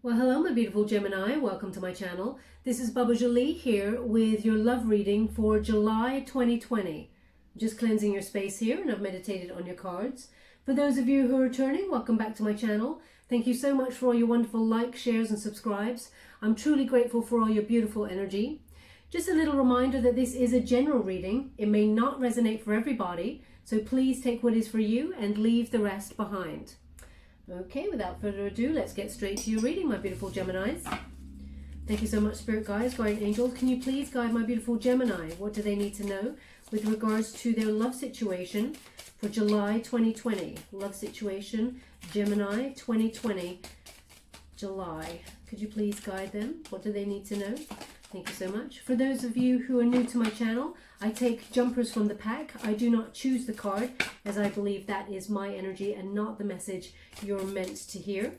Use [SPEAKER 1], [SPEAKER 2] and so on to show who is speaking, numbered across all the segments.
[SPEAKER 1] Well, hello, my beautiful Gemini. Welcome to my channel. This is Baba Jolie here with your love reading for July 2020. Just cleansing your space here, and I've meditated on your cards. For those of you who are returning, welcome back to my channel. Thank you so much for all your wonderful likes, shares, and subscribes. I'm truly grateful for all your beautiful energy. Just a little reminder that this is a general reading. It may not resonate for everybody, so please take what is for you and leave the rest behind. Okay, without further ado, let's get straight to your reading, my beautiful Geminis. Thank you so much, Spirit Guides, Guardian Angels. Can you please guide my beautiful Gemini? What do they need to know with regards to their love situation for July 2020? Love situation, Gemini 2020, July. Could you please guide them? What do they need to know? Thank you so much. For those of you who are new to my channel, I take jumpers from the pack. I do not choose the card, as I believe that is my energy and not the message you're meant to hear.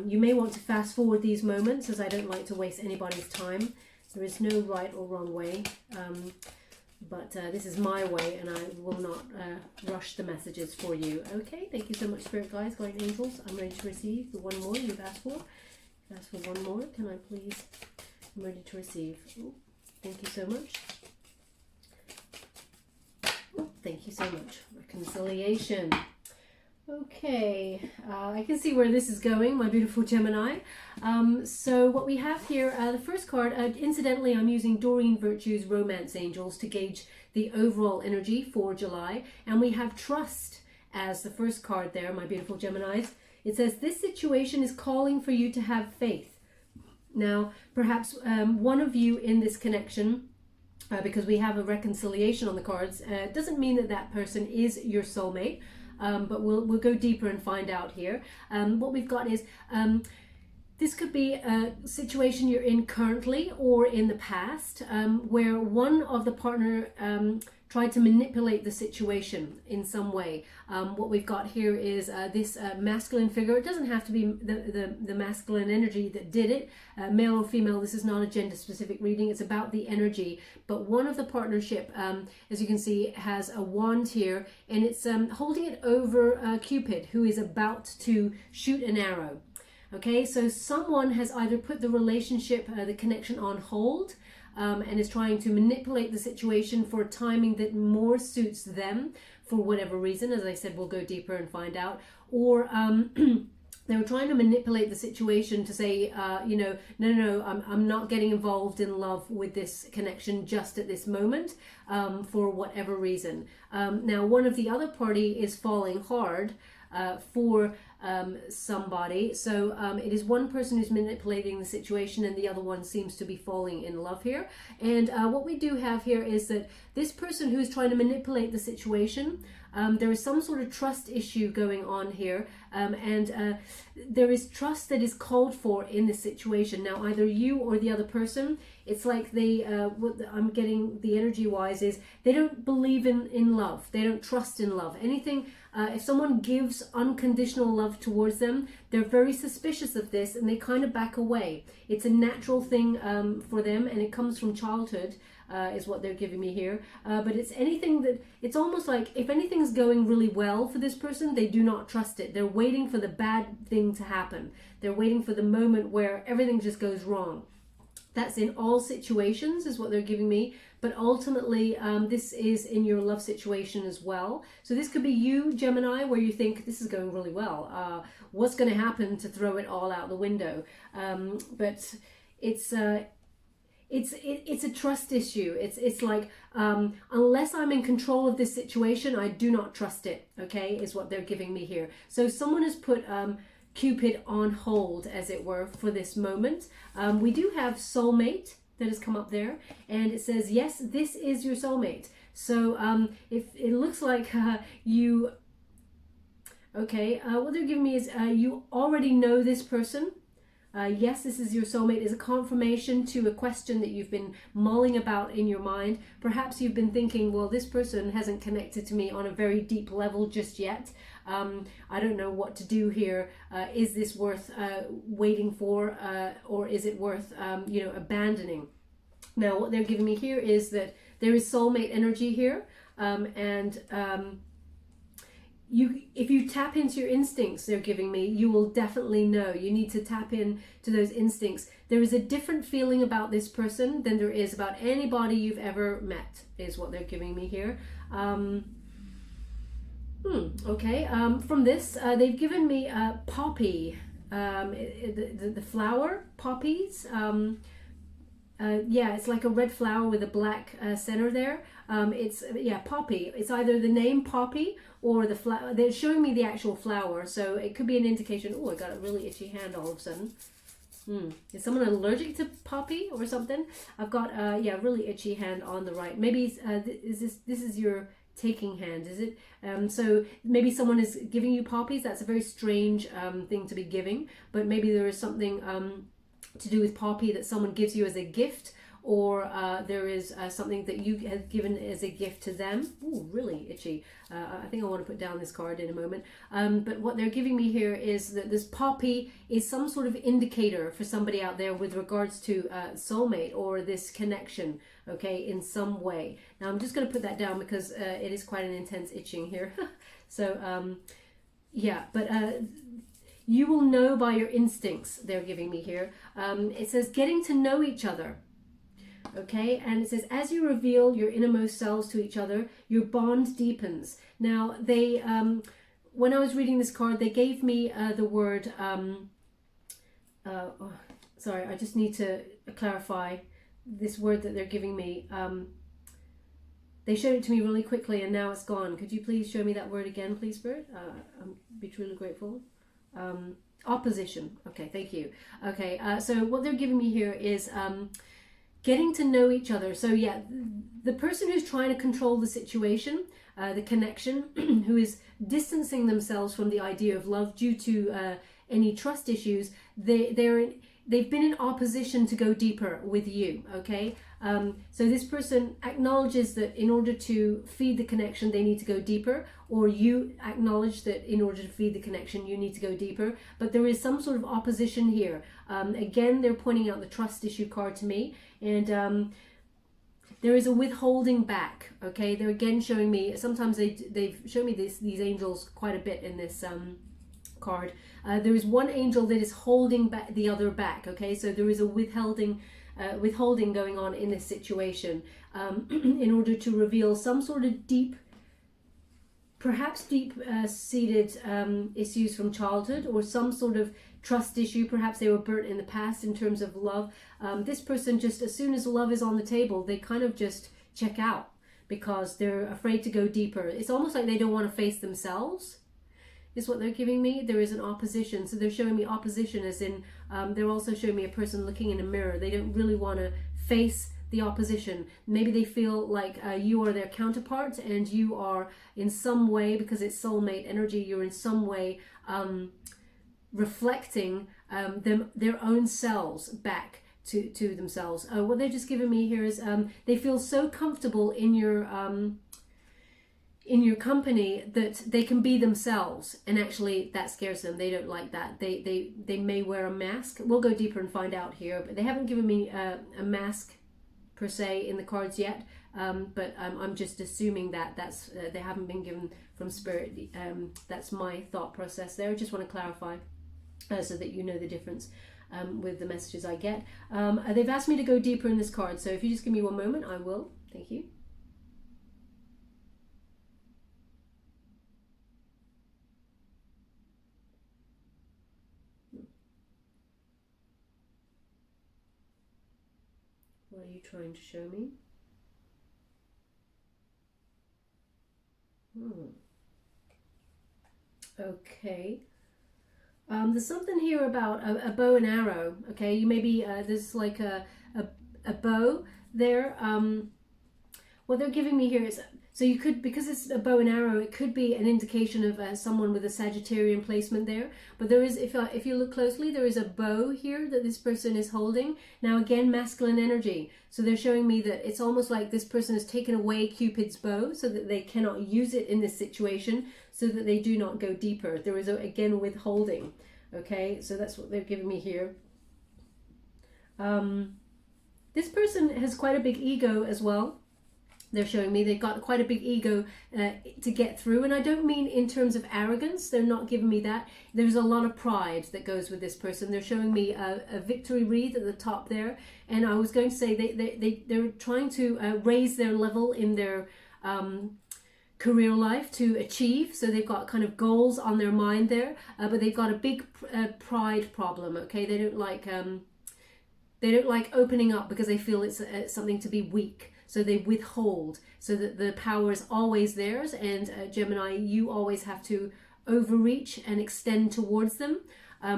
[SPEAKER 1] You may want to fast forward these moments, as I don't like to waste anybody's time. There is no right or wrong way, but this is my way, and I will not rush the messages for you. Okay, thank you so much, Spirit Guides, Guardian Angels. I'm ready to receive the one more you've asked for. You've asked for one more. Can I please? I'm ready to receive. Ooh, thank you so much. Ooh, thank you so much. Reconciliation. Okay, I can see where this is going, my beautiful Gemini. So what we have here, the first card, incidentally, I'm using Doreen Virtue's Romance Angels to gauge the overall energy for July. And we have Trust as the first card there, my beautiful Geminis. It says, this situation is calling for you to have faith. Now, perhaps one of you in this connection, because we have a reconciliation on the cards, doesn't mean that that person is your soulmate, but we'll go deeper and find out here. What we've got is this could be a situation you're in currently or in the past, where one of the partner tried to manipulate the situation in some way. What we've got here is this masculine figure. It doesn't have to be the masculine energy that did it, male or female. This is not a gender specific reading. It's about the energy. But one of the partnership, as you can see, has a wand here, and it's holding it over Cupid, who is about to shoot an arrow. Okay, so someone has either put the relationship, the connection on hold, and is trying to manipulate the situation for a timing that more suits them for whatever reason. As I said, we'll go deeper and find out. Or they were trying to manipulate the situation to say, no, I'm not getting involved in love with this connection just at this moment, for whatever reason. Now, one of the other party is falling hard for somebody. So it is one person who's manipulating the situation, and the other one seems to be falling in love here. And what we do have here is that this person who is trying to manipulate the situation, there is some sort of trust issue going on here, and there is trust that is called for in this situation. Now, either you or the other person, it's like they, what I'm getting the energy wise is they don't believe in love. They don't trust in love. Anything, if someone gives unconditional love towards them, they're very suspicious of this, and they kind of back away. It's a natural thing for them, and it comes from childhood, is what they're giving me here. But it's anything that, it's almost like if anything's going really well for this person, they do not trust it. They're waiting for the bad thing to happen. They're waiting for the moment where everything just goes wrong. That's in all situations, is what they're giving me. But ultimately, this is in your love situation as well. So this could be you, Gemini, where you think this is going really well. What's going to happen to throw it all out the window? But it's a trust issue. It's like, unless I'm in control of this situation, I do not trust it. Okay, is what they're giving me here. So someone has put Cupid on hold, as it were, for this moment. We do have soulmate that has come up there, and it says, yes, this is your soulmate. So if it looks like you, okay, what they're giving me is you already know this person. Yes, this is your soulmate is a confirmation to a question that you've been mulling about in your mind. Perhaps you've been thinking, well, this person hasn't connected to me on a very deep level just yet. I don't know what to do here. Is this worth waiting for, or is it worth, abandoning? Now, what they're giving me here is that there is soulmate energy here, and if you tap into your instincts, they're giving me, you will definitely know. You need to tap in to those instincts. There is a different feeling about this person than there is about anybody you've ever met, is what they're giving me here. Okay, from this, they've given me poppy, the flower, poppies. Yeah, it's like a red flower with a black center there. It's, yeah, poppy. It's either the name poppy or the flower. They're showing me the actual flower, so it could be an indication. Oh, I got a really itchy hand all of a sudden. Is someone allergic to poppy or something? I've got, yeah, really itchy hand on the right. Maybe this is your taking hand, is it? So maybe someone is giving you poppies. That's a very strange thing to be giving, but maybe there is something to do with poppy that someone gives you as a gift, or there is something that you have given as a gift to them. Ooh, really itchy. I think I want to put down this card in a moment. But what they're giving me here is that this poppy is some sort of indicator for somebody out there with regards to soulmate or this connection, okay, in some way. Now I'm just going to put that down because it is quite an intense itching here. So yeah, but you will know by your instincts, they're giving me here. It says getting to know each other. Okay, and it says as you reveal your innermost selves to each other, your bond deepens. Now they, when I was reading this card, they gave me the word, oh, sorry, I just need to clarify this word that they're giving me. They showed it to me really quickly and now it's gone. Could you please show me that word again, please, Spirit? I'd be truly grateful. Opposition. Okay, thank you. Okay, so what they're giving me here is getting to know each other. So yeah, the person who's trying to control the situation, the connection, who is distancing themselves from the idea of love due to any trust issues, they've been in opposition to go deeper with you, okay? So this person acknowledges that in order to feed the connection, they need to go deeper, or you acknowledge that in order to feed the connection, you need to go deeper. But there is some sort of opposition here. Again, they're pointing out the trust issue card to me, and there is a withholding back, okay? They're again showing me, sometimes they've shown me these angels quite a bit in this card. There is one angel that is holding back the other back, okay? So there is a withholding going on in this situation in order to reveal some sort of deep, perhaps deep-seated issues from childhood, or some sort of trust issue. Perhaps they were burnt in the past in terms of love. This person, just as soon as love is on the table, they kind of just check out because they're afraid to go deeper. It's almost like they don't want to face themselves, is what they're giving me. There is an opposition. So they're showing me opposition as in, they're also showing me a person looking in a mirror. They don't really want to face the opposition. Maybe they feel like you are their counterpart and you are in some way, because it's soulmate energy, you're in some way reflecting their own selves back to themselves. What they're just giving me here is they feel so comfortable in your company that they can be themselves, and actually that scares them. They don't like that. They may wear a mask. We'll go deeper and find out here, but they haven't given me a mask per se in the cards yet, but I'm just assuming that that's they haven't been given from Spirit. That's my thought process there. I just want to clarify so that you know the difference with the messages I get. They've asked me to go deeper in this card, so if you just give me one moment, I will. Thank you. What are you trying to show me? Okay. There's something here about a bow and arrow. Okay, you maybe there's like a bow there. What they're giving me here is, so you could, because it's a bow and arrow, it could be an indication of someone with a Sagittarian placement there. But there is, if you look closely, there is a bow here that this person is holding. Now again, masculine energy. So they're showing me that it's almost like this person has taken away Cupid's bow so that they cannot use it in this situation, so that they do not go deeper. There is, again, withholding. Okay, so that's what they're giving me here. This person has quite a big ego as well. They're showing me they've got quite a big ego to get through. And I don't mean in terms of arrogance. They're not giving me that. There's a lot of pride that goes with this person. They're showing me a victory wreath at the top there. And I was going to say they're trying to raise their level in their career life to achieve. So they've got kind of goals on their mind there. But they've got a big pride problem, okay? They don't like opening up because they feel it's something to be weak. So they withhold so that the power is always theirs. And Gemini, you always have to overreach and extend towards them,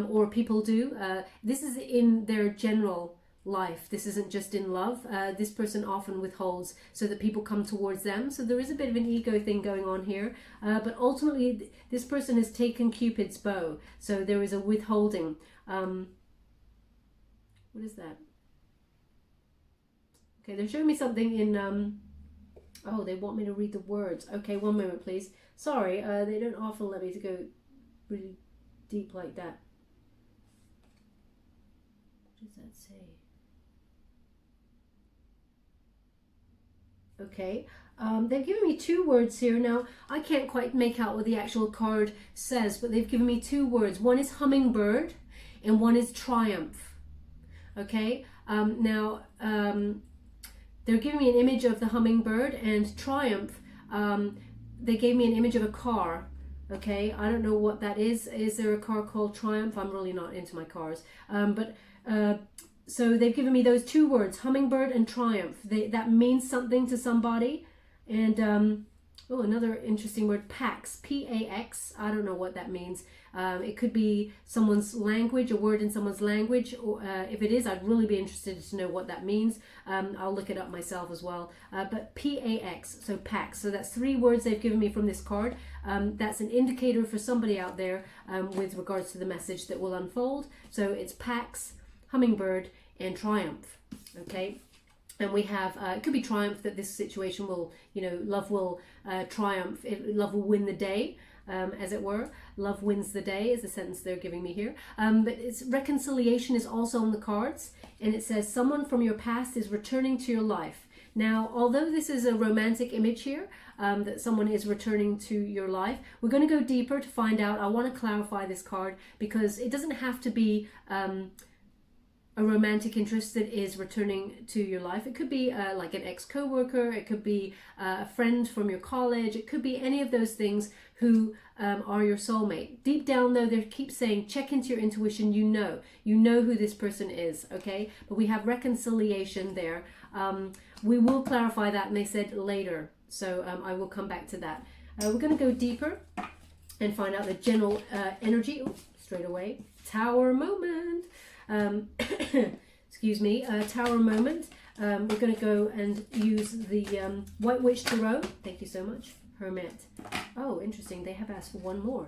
[SPEAKER 1] or people do. This is in their general life. This isn't just in love. This person often withholds so that people come towards them. So there is a bit of an ego thing going on here. But ultimately, this person has taken Cupid's bow. So there is a withholding. What is that? Okay, they're showing me something in, oh, they want me to read the words. Okay, one moment, please. Sorry, they don't often let me to go really deep like that. What does that say? Okay, they've given me two words here. Now, I can't quite make out what the actual card says, but they've given me two words. One is hummingbird, and one is triumph. Okay, they're giving me an image of the hummingbird, and triumph, they gave me an image of a car. Okay, I don't know what that is. Is there a car called Triumph? I'm really not into my cars. So they've given me those two words, hummingbird and triumph. That means something to somebody. And oh, another interesting word, pax, P-A-X. I don't know what that means. It could be someone's language, a word in someone's language. Or if it is, I'd really be interested to know what that means. I'll look it up myself as well. But P-A-X, so pax. So that's three words they've given me from this card. That's an indicator for somebody out there with regards to the message that will unfold. So it's pax, hummingbird, and triumph. Okay. And we have, it could be triumph, that this situation will, love will triumph. Love will win the day, as it were. Love wins the day is the sentence they're giving me here. But it's reconciliation is also on the cards. And it says, someone from your past is returning to your life. Now, although this is a romantic image here, that someone is returning to your life, we're going to go deeper to find out. I want to clarify this card because it doesn't have to be a romantic interest that is returning to your life. It could be like an ex-co-worker, it could be a friend from your college, it could be any of those things who are your soulmate. Deep down though, they keep saying, check into your intuition, you know who this person is, okay? But we have reconciliation there. We will clarify that, and they said later, so I will come back to that. We're going to go deeper and find out the general energy. Oops, straight away. Tower moment. Excuse me, Tower moment. We're going to go and use the White Witch Tarot. Thank you so much. Hermit. Oh, interesting. They have asked for one more.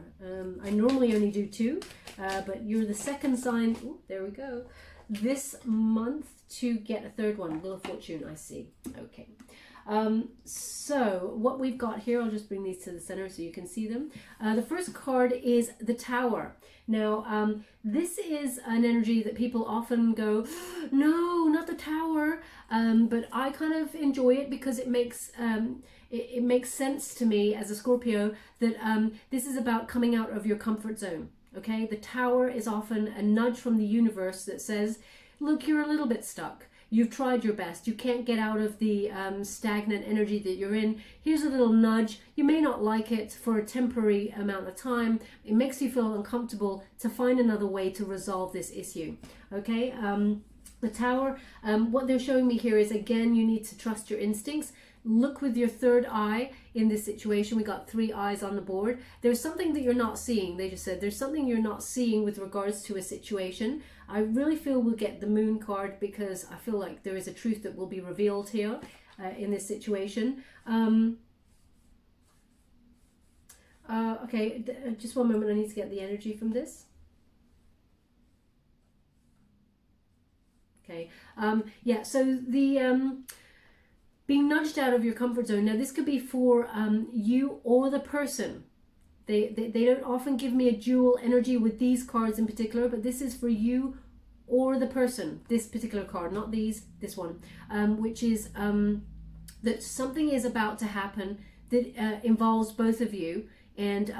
[SPEAKER 1] I normally only do two, but you're the second sign. Ooh, there we go. This month to get a third one. Wheel of Fortune, I see. Okay. So what we've got here, I'll just bring these to the center so you can see them. The first card is the Tower. Now, this is an energy that people often go, no, not the Tower. But I kind of enjoy it because it makes it makes sense to me as a Scorpio that this is about coming out of your comfort zone. Okay, the Tower is often a nudge from the universe that says, look, you're a little bit stuck. You've tried your best. You can't get out of the stagnant energy that you're in. Here's a little nudge. You may not like it for a temporary amount of time. It makes you feel uncomfortable to find another way to resolve this issue. Okay, the Tower, what they're showing me here is, again, you need to trust your instincts. Look with your third eye in this situation. We got three eyes on the board. There's something that you're not seeing. They just said there's something you're not seeing with regards to a situation. I really feel we'll get the Moon card because I feel like there is a truth that will be revealed here in this situation. Okay, just one moment. I need to get the energy from this. Okay, yeah, so the being nudged out of your comfort zone. Now, this could be for you or the person. They don't often give me a dual energy with these cards in particular, but this is for you or the person. This particular card, not these, this one, which is that something is about to happen that involves both of you, and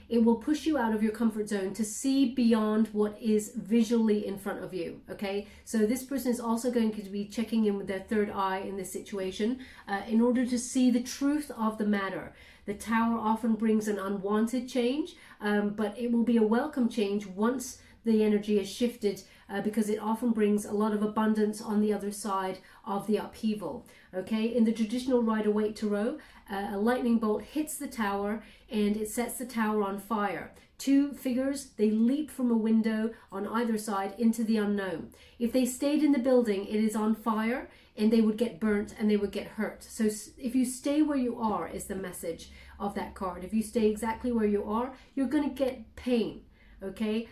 [SPEAKER 1] it will push you out of your comfort zone to see beyond what is visually in front of you. Okay, so this person is also going to be checking in with their third eye in this situation in order to see the truth of the matter. The Tower often brings an unwanted change, but it will be a welcome change once the energy is shifted, because it often brings a lot of abundance on the other side of the upheaval. Okay, in the traditional Rider-Waite Tarot, a lightning bolt hits the Tower and it sets the Tower on fire. Two figures, they leap from a window on either side into the unknown. If they stayed in the building, it is on fire and they would get burnt and they would get hurt. So if you stay where you are is the message of that card. If you stay exactly where you are, you're going to get pain. Okay,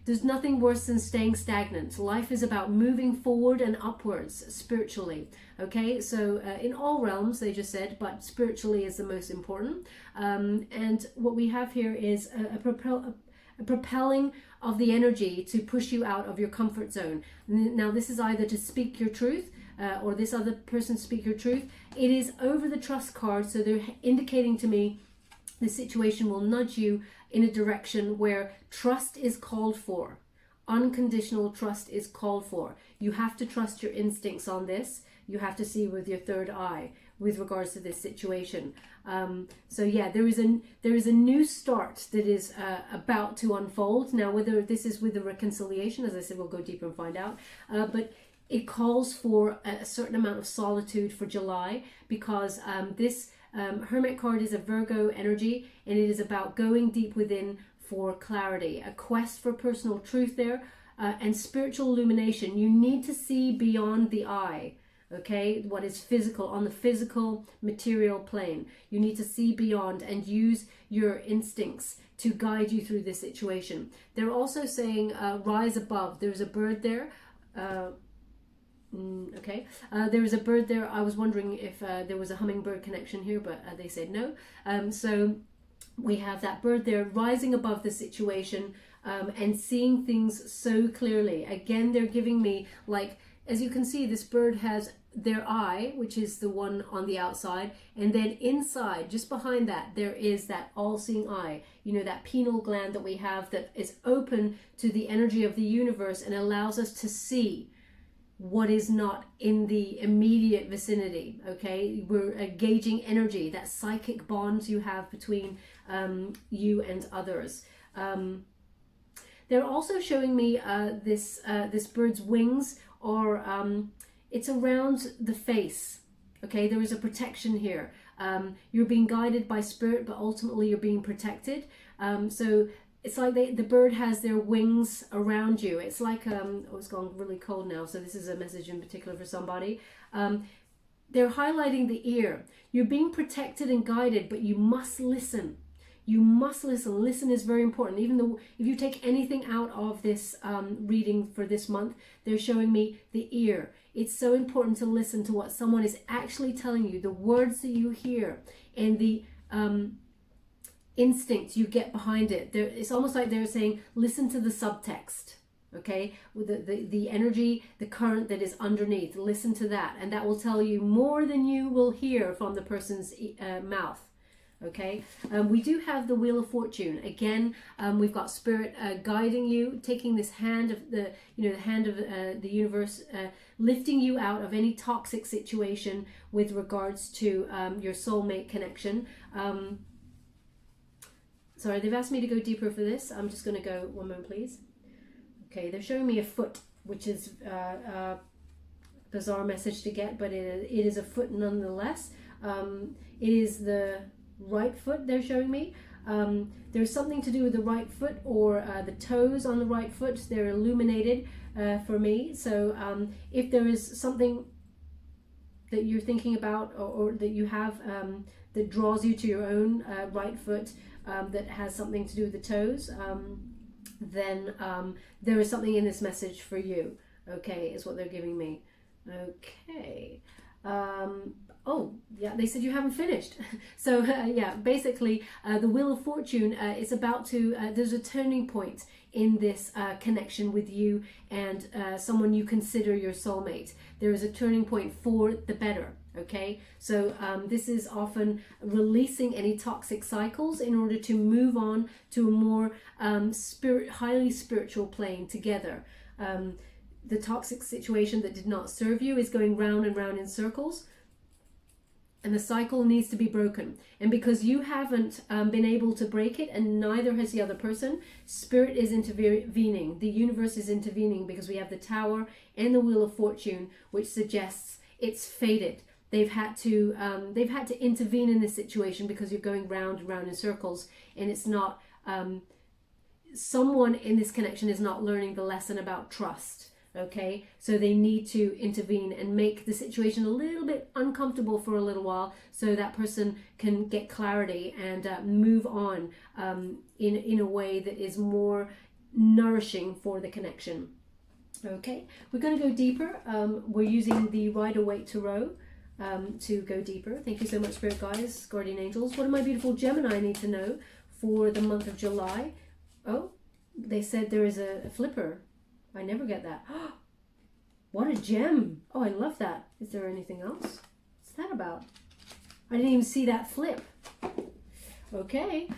[SPEAKER 1] there's nothing worse than staying stagnant. Life is about moving forward and upwards spiritually. Okay, so in all realms, they just said, but spiritually is the most important. And what we have here is a propelling of the energy to push you out of your comfort zone. Now, this is either to speak your truth or this other person speak your truth. It is over the trust card, so they're indicating to me the situation will nudge you in a direction where trust is called for. Unconditional trust is called for. You have to trust your instincts on this. You have to see with your third eye with regards to this situation. So yeah, there is a new start that is about to unfold. Now, whether this is with a reconciliation, as I said, we'll go deeper and find out. But it calls for a certain amount of solitude for July, because this Hermit card is a Virgo energy, and it is about going deep within for clarity, a quest for personal truth there, and spiritual illumination. You need to see beyond the eye, okay, what is physical, on the physical material plane. You need to see beyond and use your instincts to guide you through this situation. They're also saying rise above. There's a bird there. Okay, there is a bird there. I was wondering if there was a hummingbird connection here, but they said no. So we have that bird there rising above the situation and seeing things so clearly. Again, they're giving me, like, as you can see, this bird has their eye, which is the one on the outside, and then inside, just behind that, there is that all-seeing eye, you know, that pineal gland that we have that is open to the energy of the universe and allows us to see what is not in the immediate vicinity. Okay, we're gauging energy, that psychic bonds you have between you and others. They're also showing me this bird's wings, or it's around the face. Okay, there is a protection here. You're being guided by spirit, but ultimately you're being protected. So it's like the bird has their wings around you. It's like, oh, it's gone really cold now, so this is a message in particular for somebody. They're highlighting the ear. You're being protected and guided, but you must listen. You must listen. Listen is very important. Even though if you take anything out of this reading for this month, they're showing me the ear. It's so important to listen to what someone is actually telling you, the words that you hear, and the instinct you get behind it. It's almost like they're saying, listen to the subtext. Okay, with the energy, the current that is underneath. Listen to that, and that will tell you more than you will hear from the person's mouth. Okay, we do have the Wheel of Fortune. Again, we've got spirit guiding you, taking this hand of the hand of the universe, lifting you out of any toxic situation with regards to your soulmate connection. Sorry, they've asked me to go deeper for this. I'm just going to go, one moment please. Okay, they're showing me a foot, which is a bizarre message to get, but it is a foot nonetheless. It is the right foot they're showing me. There's something to do with the right foot, or the toes on the right foot. They're illuminated for me. So if there is something that you're thinking about, or that you have that draws you to your own right foot, that has something to do with the toes, then there is something in this message for you. Okay, is what they're giving me. Okay. Oh, yeah, they said you haven't finished. So, yeah, basically, the Wheel of Fortune is about to, there's a turning point in this connection with you and someone you consider your soulmate. There is a turning point for the better. Okay, so this is often releasing any toxic cycles in order to move on to a more highly spiritual plane together. The toxic situation that did not serve you is going round and round in circles, and the cycle needs to be broken. And because you haven't been able to break it, and neither has the other person, Spirit is intervening. The universe is intervening, because we have the Tower and the Wheel of Fortune, which suggests it's fated. They've had to intervene in this situation because you're going round and round in circles, and it's not someone in this connection is not learning the lesson about trust. Okay, so they need to intervene and make the situation a little bit uncomfortable for a little while, so that person can get clarity and move on in a way that is more nourishing for the connection. Okay, we're going to go deeper. We're using the Rider-Waite Tarot to go deeper. Thank you so much, Spirit Guides, Guardian Angels. What do my beautiful Gemini need to know for the month of July? Oh, they said there is a flipper. I never get that. What a gem. Oh, I love that. Is there anything else? What's that about? I didn't even see that flip. Okay,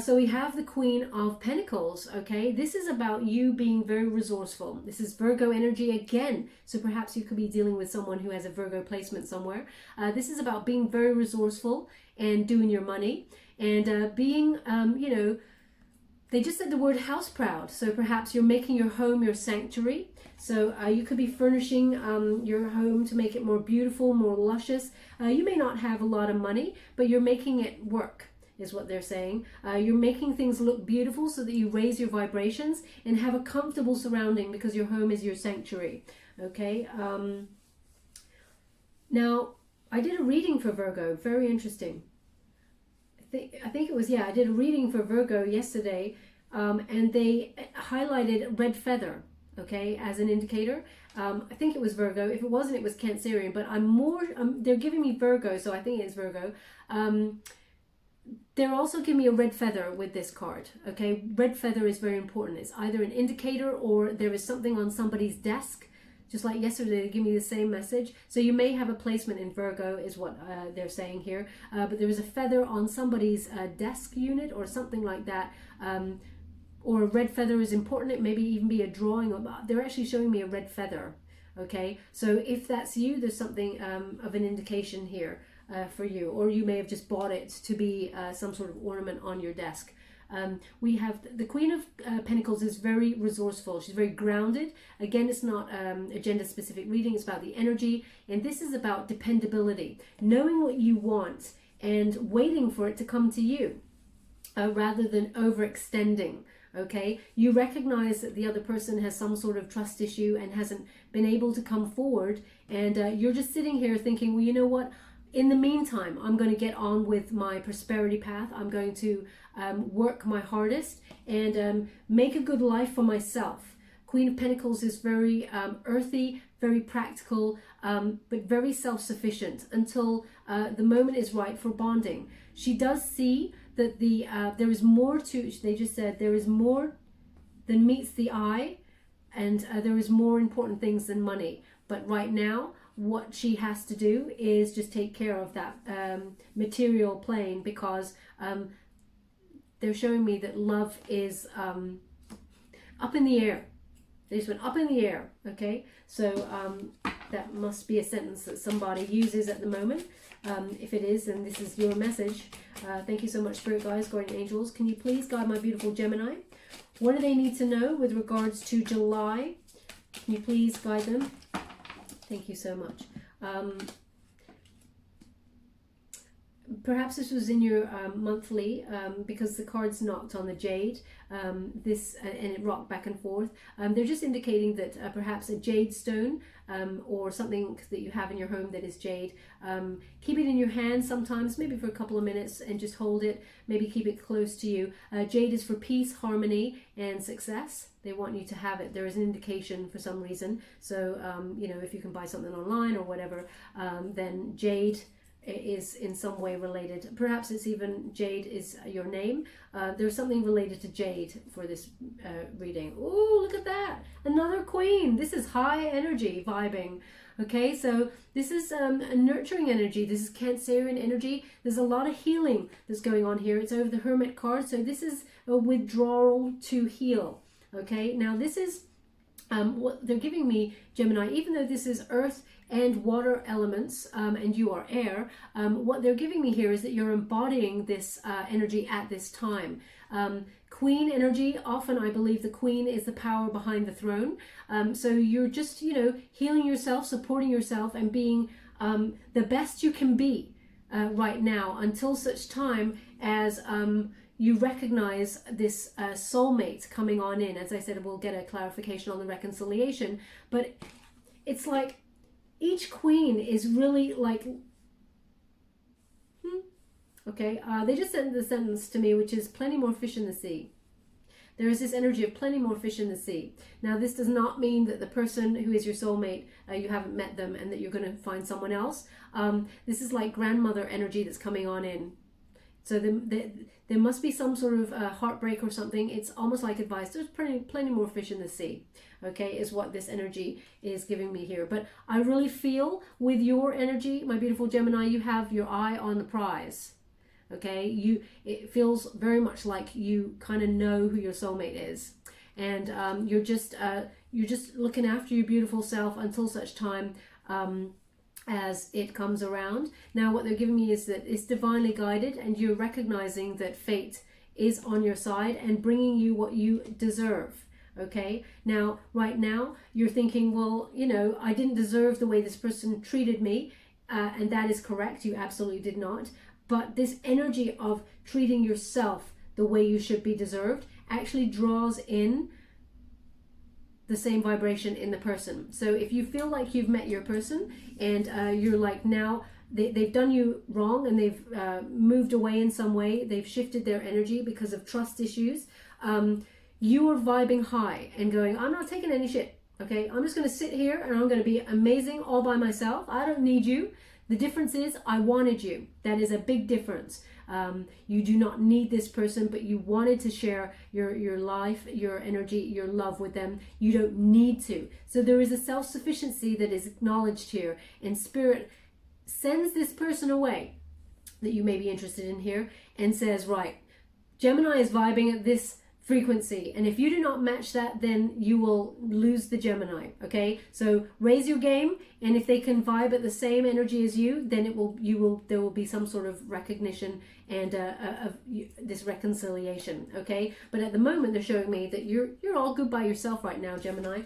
[SPEAKER 1] so we have the Queen of Pentacles. Okay, this is about you being very resourceful. This is Virgo energy again, so perhaps you could be dealing with someone who has a Virgo placement somewhere. This is about being very resourceful and doing your money and being, you know, they just said the word house proud. So perhaps you're making your home your sanctuary. So you could be furnishing your home to make it more beautiful, more luscious. You may not have a lot of money, but you're making it work, is what they're saying. You're making things look beautiful so that you raise your vibrations and have a comfortable surrounding, because your home is your sanctuary. Okay. Now, I did a reading for Virgo. Very interesting. I think it was, yeah, I did a reading for Virgo yesterday, and they highlighted red feather, okay, as an indicator. I think it was Virgo. If it wasn't, it was Cancerian, but they're giving me Virgo, so I think it's Virgo. They're also giving me a red feather with this card, okay? Red feather is very important. It's either an indicator or there is something on somebody's desk. Just like yesterday, they give me the same message. So you may have a placement in Virgo, is what they're saying here. But there is a feather on somebody's desk unit or something like that. Or a red feather is important. It may even be a drawing. They're actually showing me a red feather. Okay, so if that's you, there's something of an indication here for you. Or you may have just bought it to be some sort of ornament on your desk. We have the Queen of Pentacles is very resourceful. She's very grounded. Again, it's not a gender specific reading. It's about the energy. And this is about dependability. Knowing what you want and waiting for it to come to you rather than overextending. Okay, you recognize that the other person has some sort of trust issue and hasn't been able to come forward. And you're just sitting here thinking, well, you know what? In the meantime, I'm going to get on with my prosperity path. I'm going to work my hardest and make a good life for myself. Queen of Pentacles is very earthy, very practical, but very self-sufficient until the moment is right for bonding. She does see that there is more to, they just said, there is more than meets the eye, and there is more important things than money. But right now, what she has to do is just take care of that material plane, because they're showing me that love is up in the air. They just went up in the air, okay? So that must be a sentence that somebody uses at the moment. If it is, then this is your message. Thank you so much, Spirit Guides, Guardian Angels. Can you please guide my beautiful Gemini? What do they need to know with regards to July? Can you please guide them? Thank you so much. Perhaps this was in your monthly, because the cards knocked on the jade, and it rocked back and forth. They're just indicating that perhaps a jade stone or something that you have in your home that is jade, keep it in your hand sometimes, maybe for a couple of minutes, and just hold it. Maybe keep it close to you. Jade is for peace, harmony, and success. They want you to have it. There is an indication for some reason. So, you know, if you can buy something online or whatever, then jade is in some way related. Perhaps it's even Jade is your name. There's something related to Jade for this reading. Oh, look at that. Another queen. This is high energy vibing. Okay, so this is a nurturing energy. This is Cancerian energy. There's a lot of healing that's going on here. It's over the Hermit card. So this is a withdrawal to heal. Okay, now this is what they're giving me, Gemini, even though this is earth and water elements, and you are air, what they're giving me here is that you're embodying this energy at this time. Queen energy, often I believe the queen is the power behind the throne. So you're just, you know, healing yourself, supporting yourself, and being the best you can be right now until such time as you recognize this soulmate coming on in. As I said, we'll get a clarification on the reconciliation, but it's like each queen is really like, okay, they just sent the sentence to me, which is plenty more fish in the sea. There is this energy of plenty more fish in the sea. Now, this does not mean that the person who is your soulmate, you haven't met them and that you're going to find someone else. This is like grandmother energy that's coming on in. So there must be some sort of heartbreak or something. It's almost like advice. There's plenty more fish in the sea, okay, is what this energy is giving me here. But I really feel with your energy, my beautiful Gemini, you have your eye on the prize. Okay, it feels very much like you kind of know who your soulmate is, and you're just looking after your beautiful self until such time as it comes around. Now, what they're giving me is that it's divinely guided, and you're recognizing that fate is on your side and bringing you what you deserve. Okay, now right now you're thinking, well, you know, I didn't deserve the way this person treated me, and that is correct. You absolutely did not. But this energy of treating yourself the way you should be deserved actually draws in the same vibration in the person. So if you feel like you've met your person and you're like, now they've done you wrong and they've moved away in some way, they've shifted their energy because of trust issues, you are vibing high and going, I'm not taking any shit. Okay, I'm just going to sit here and I'm going to be amazing all by myself. I don't need you. The difference is I wanted you. That is a big difference. You do not need this person, but you wanted to share your life, your energy, your love with them. You don't need to. So there is a self-sufficiency that is acknowledged here, and Spirit sends this person away that you may be interested in here and says, right, Gemini is vibing at this frequency, and if you do not match that, then you will lose the Gemini. Okay, so raise your game, and if they can vibe at the same energy as you, then there will be some sort of recognition and of this reconciliation. Okay, but at the moment they're showing me that you're all good by yourself right now, Gemini.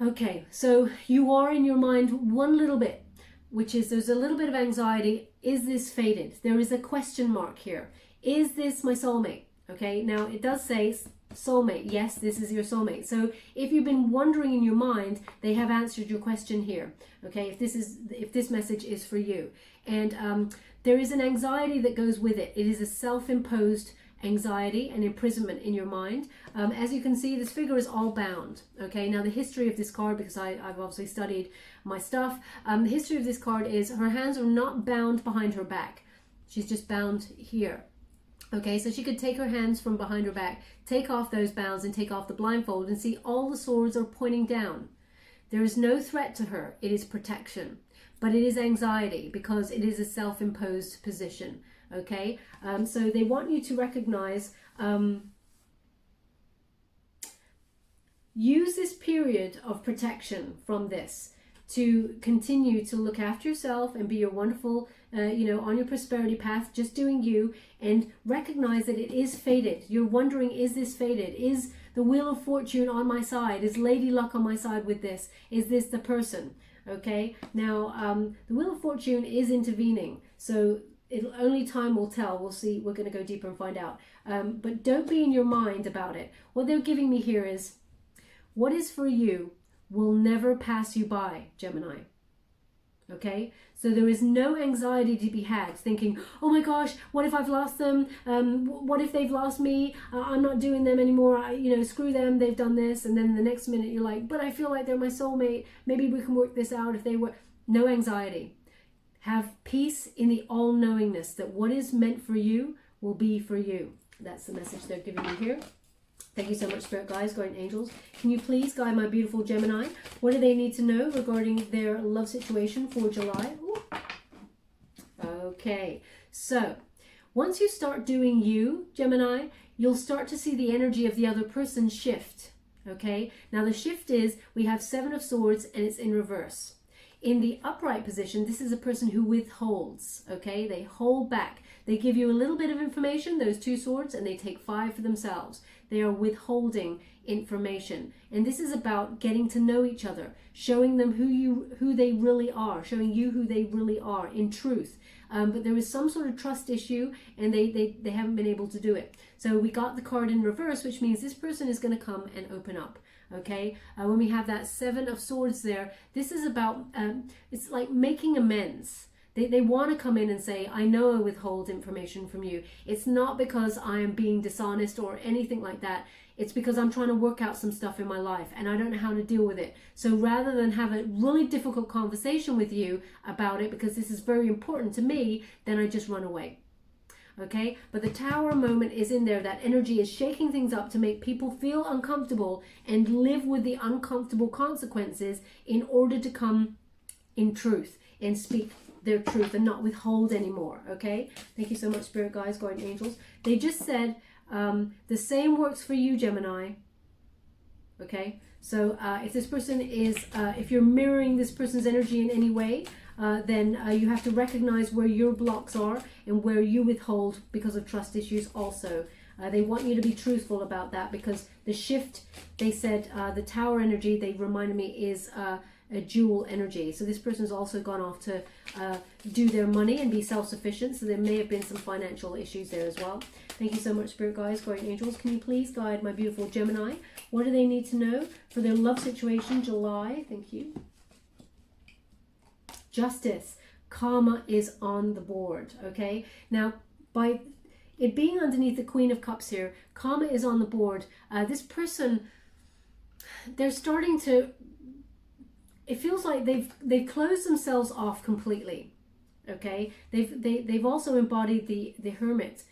[SPEAKER 1] Okay, so you are in your mind one little bit, which is there's a little bit of anxiety. Is this fated? There is a question mark here. Is this my soulmate? Okay, now it does say soulmate. Yes, this is your soulmate. So if you've been wondering in your mind, they have answered your question here. Okay, if this message is for you. And there is an anxiety that goes with it. It is a self-imposed anxiety and imprisonment in your mind. As you can see, this figure is all bound. Okay, now the history of this card, because I've obviously studied my stuff, the history of this card is her hands are not bound behind her back. She's just bound here. Okay, so she could take her hands from behind her back, take off those bounds and take off the blindfold and see all the swords are pointing down. There is no threat to her. It is protection, but it is anxiety because it is a self-imposed position. Okay, so they want you to recognize, use this period of protection from this to continue to look after yourself and be your wonderful, on your prosperity path, just doing you, and recognize that it is fated. You're wondering, is this fated? Is the Wheel of Fortune on my side? Is Lady Luck on my side with this? Is this the person? Okay, now the Wheel of Fortune is intervening, so only time will tell. We'll see. We're going to go deeper and find out. But don't be in your mind about it. What they're giving me here is, what is for you will never pass you by, Gemini. Okay, so there is no anxiety to be had thinking, oh my gosh, what if I've lost them? What if they've lost me? I'm not doing them anymore. Screw them, they've done this. And then the next minute you're like, but I feel like they're my soulmate. Maybe we can work this out if they were. No anxiety. Have peace in the all-knowingness that what is meant for you will be for you. That's the message they're giving you here. Thank you so much, Spirit Guides, Guardian Angels. Can you please guide my beautiful Gemini? What do they need to know regarding their love situation for July? Ooh. Okay, so once you start doing you, Gemini, you'll start to see the energy of the other person shift. Okay, now the shift is we have Seven of Swords and it's in reverse. In the upright position, this is a person who withholds, okay? They hold back. They give you a little bit of information, those two swords, and they take 5 for themselves. They are withholding information. And this is about getting to know each other, showing them who they really are, showing you who they really are in truth. But there is some sort of trust issue and they haven't been able to do it. So we got the card in reverse, which means this person is going to come and open up. Okay, when we have that Seven of Swords there, this is about, it's like making amends. They want to come in and say, I know I withhold information from you. It's not because I am being dishonest or anything like that. It's because I'm trying to work out some stuff in my life and I don't know how to deal with it. So rather than have a really difficult conversation with you about it, because this is very important to me, then I just run away. Okay, but the Tower moment is in there. That energy is shaking things up to make people feel uncomfortable and live with the uncomfortable consequences in order to come in truth and speak their truth and not withhold anymore. Okay, thank you so much, Spirit Guides, Guardian Angels. They just said the same works for you, Gemini. Okay, so if this person is, if you're mirroring this person's energy in any way, then you have to recognize where your blocks are and where you withhold because of trust issues also. They want you to be truthful about that, because the shift, they said, the Tower energy, they reminded me, is a dual energy. So this person's also gone off to do their money and be self-sufficient. So there may have been some financial issues there as well. Thank you so much, Spirit Guides, Guardian Angels. Can you please guide my beautiful Gemini? What do they need to know for their love situation, July? Thank you. Justice. Karma is on the board. Okay, now by it being underneath the Queen of Cups here, karma is on the board. This person, they're starting to, it feels like they've closed themselves off completely. Okay, they've also embodied the Hermit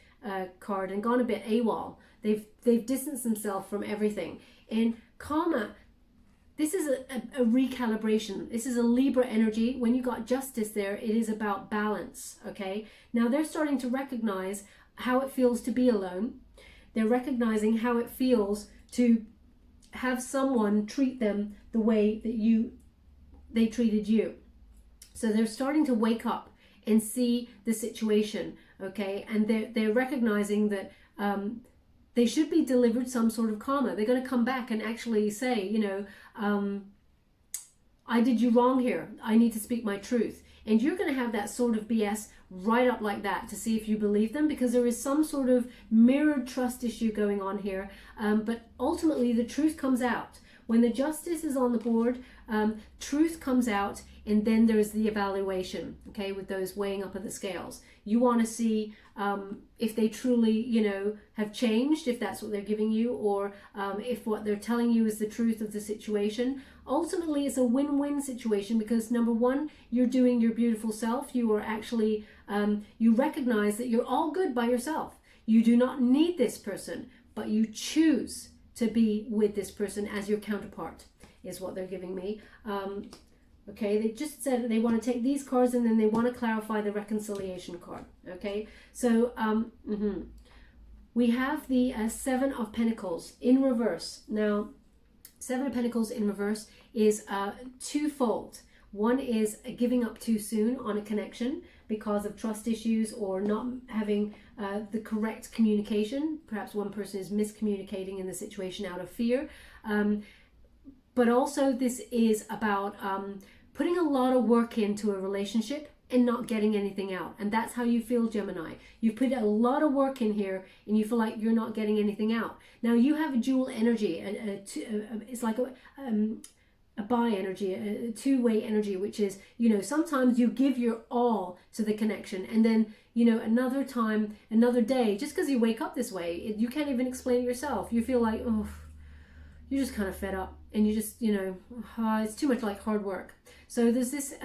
[SPEAKER 1] card and gone a bit AWOL. They've distanced themselves from everything. And karma, this is a recalibration. This is a Libra energy. When you got Justice there, it is about balance. Okay, now they're starting to recognize how it feels to be alone. They're recognizing how it feels to have someone treat them the way that they treated you. So they're starting to wake up and see the situation. Okay, and they're recognizing that they should be delivered some sort of karma. They're going to come back and actually say, you know, I did you wrong here. I need to speak my truth. And you're going to have that sort of BS right up like that to see if you believe them, because there is some sort of mirrored trust issue going on here. But ultimately, the truth comes out. When the Justice is on the board, truth comes out, and then there's the evaluation, okay, with those weighing up of the scales. You want to see if they truly, you know, have changed, if that's what they're giving you, or if what they're telling you is the truth of the situation. Ultimately, it's a win-win situation, because number one, you're doing your beautiful self. You are actually, you recognize that you're all good by yourself. You do not need this person, but you choose to be with this person as your counterpart, is what they're giving me. Okay, they just said that they want to take these cards and then they want to clarify the reconciliation card. Okay, so we have the Seven of Pentacles in reverse. Now, Seven of Pentacles in reverse is twofold. One is giving up too soon on a connection because of trust issues or not having the correct communication. Perhaps one person is miscommunicating in the situation out of fear. But also this is about putting a lot of work into a relationship and not getting anything out. And that's how you feel, Gemini. You put a lot of work in here and you feel like you're not getting anything out. Now you have a dual energy. It's like a bi energy, a two-way energy, which is, you know, sometimes you give your all to the connection, and then, you know, another time, another day, just because you wake up this way, you can't even explain it yourself. You feel like, oh, you're just kind of fed up, and you just, you know, it's too much like hard work. So there's this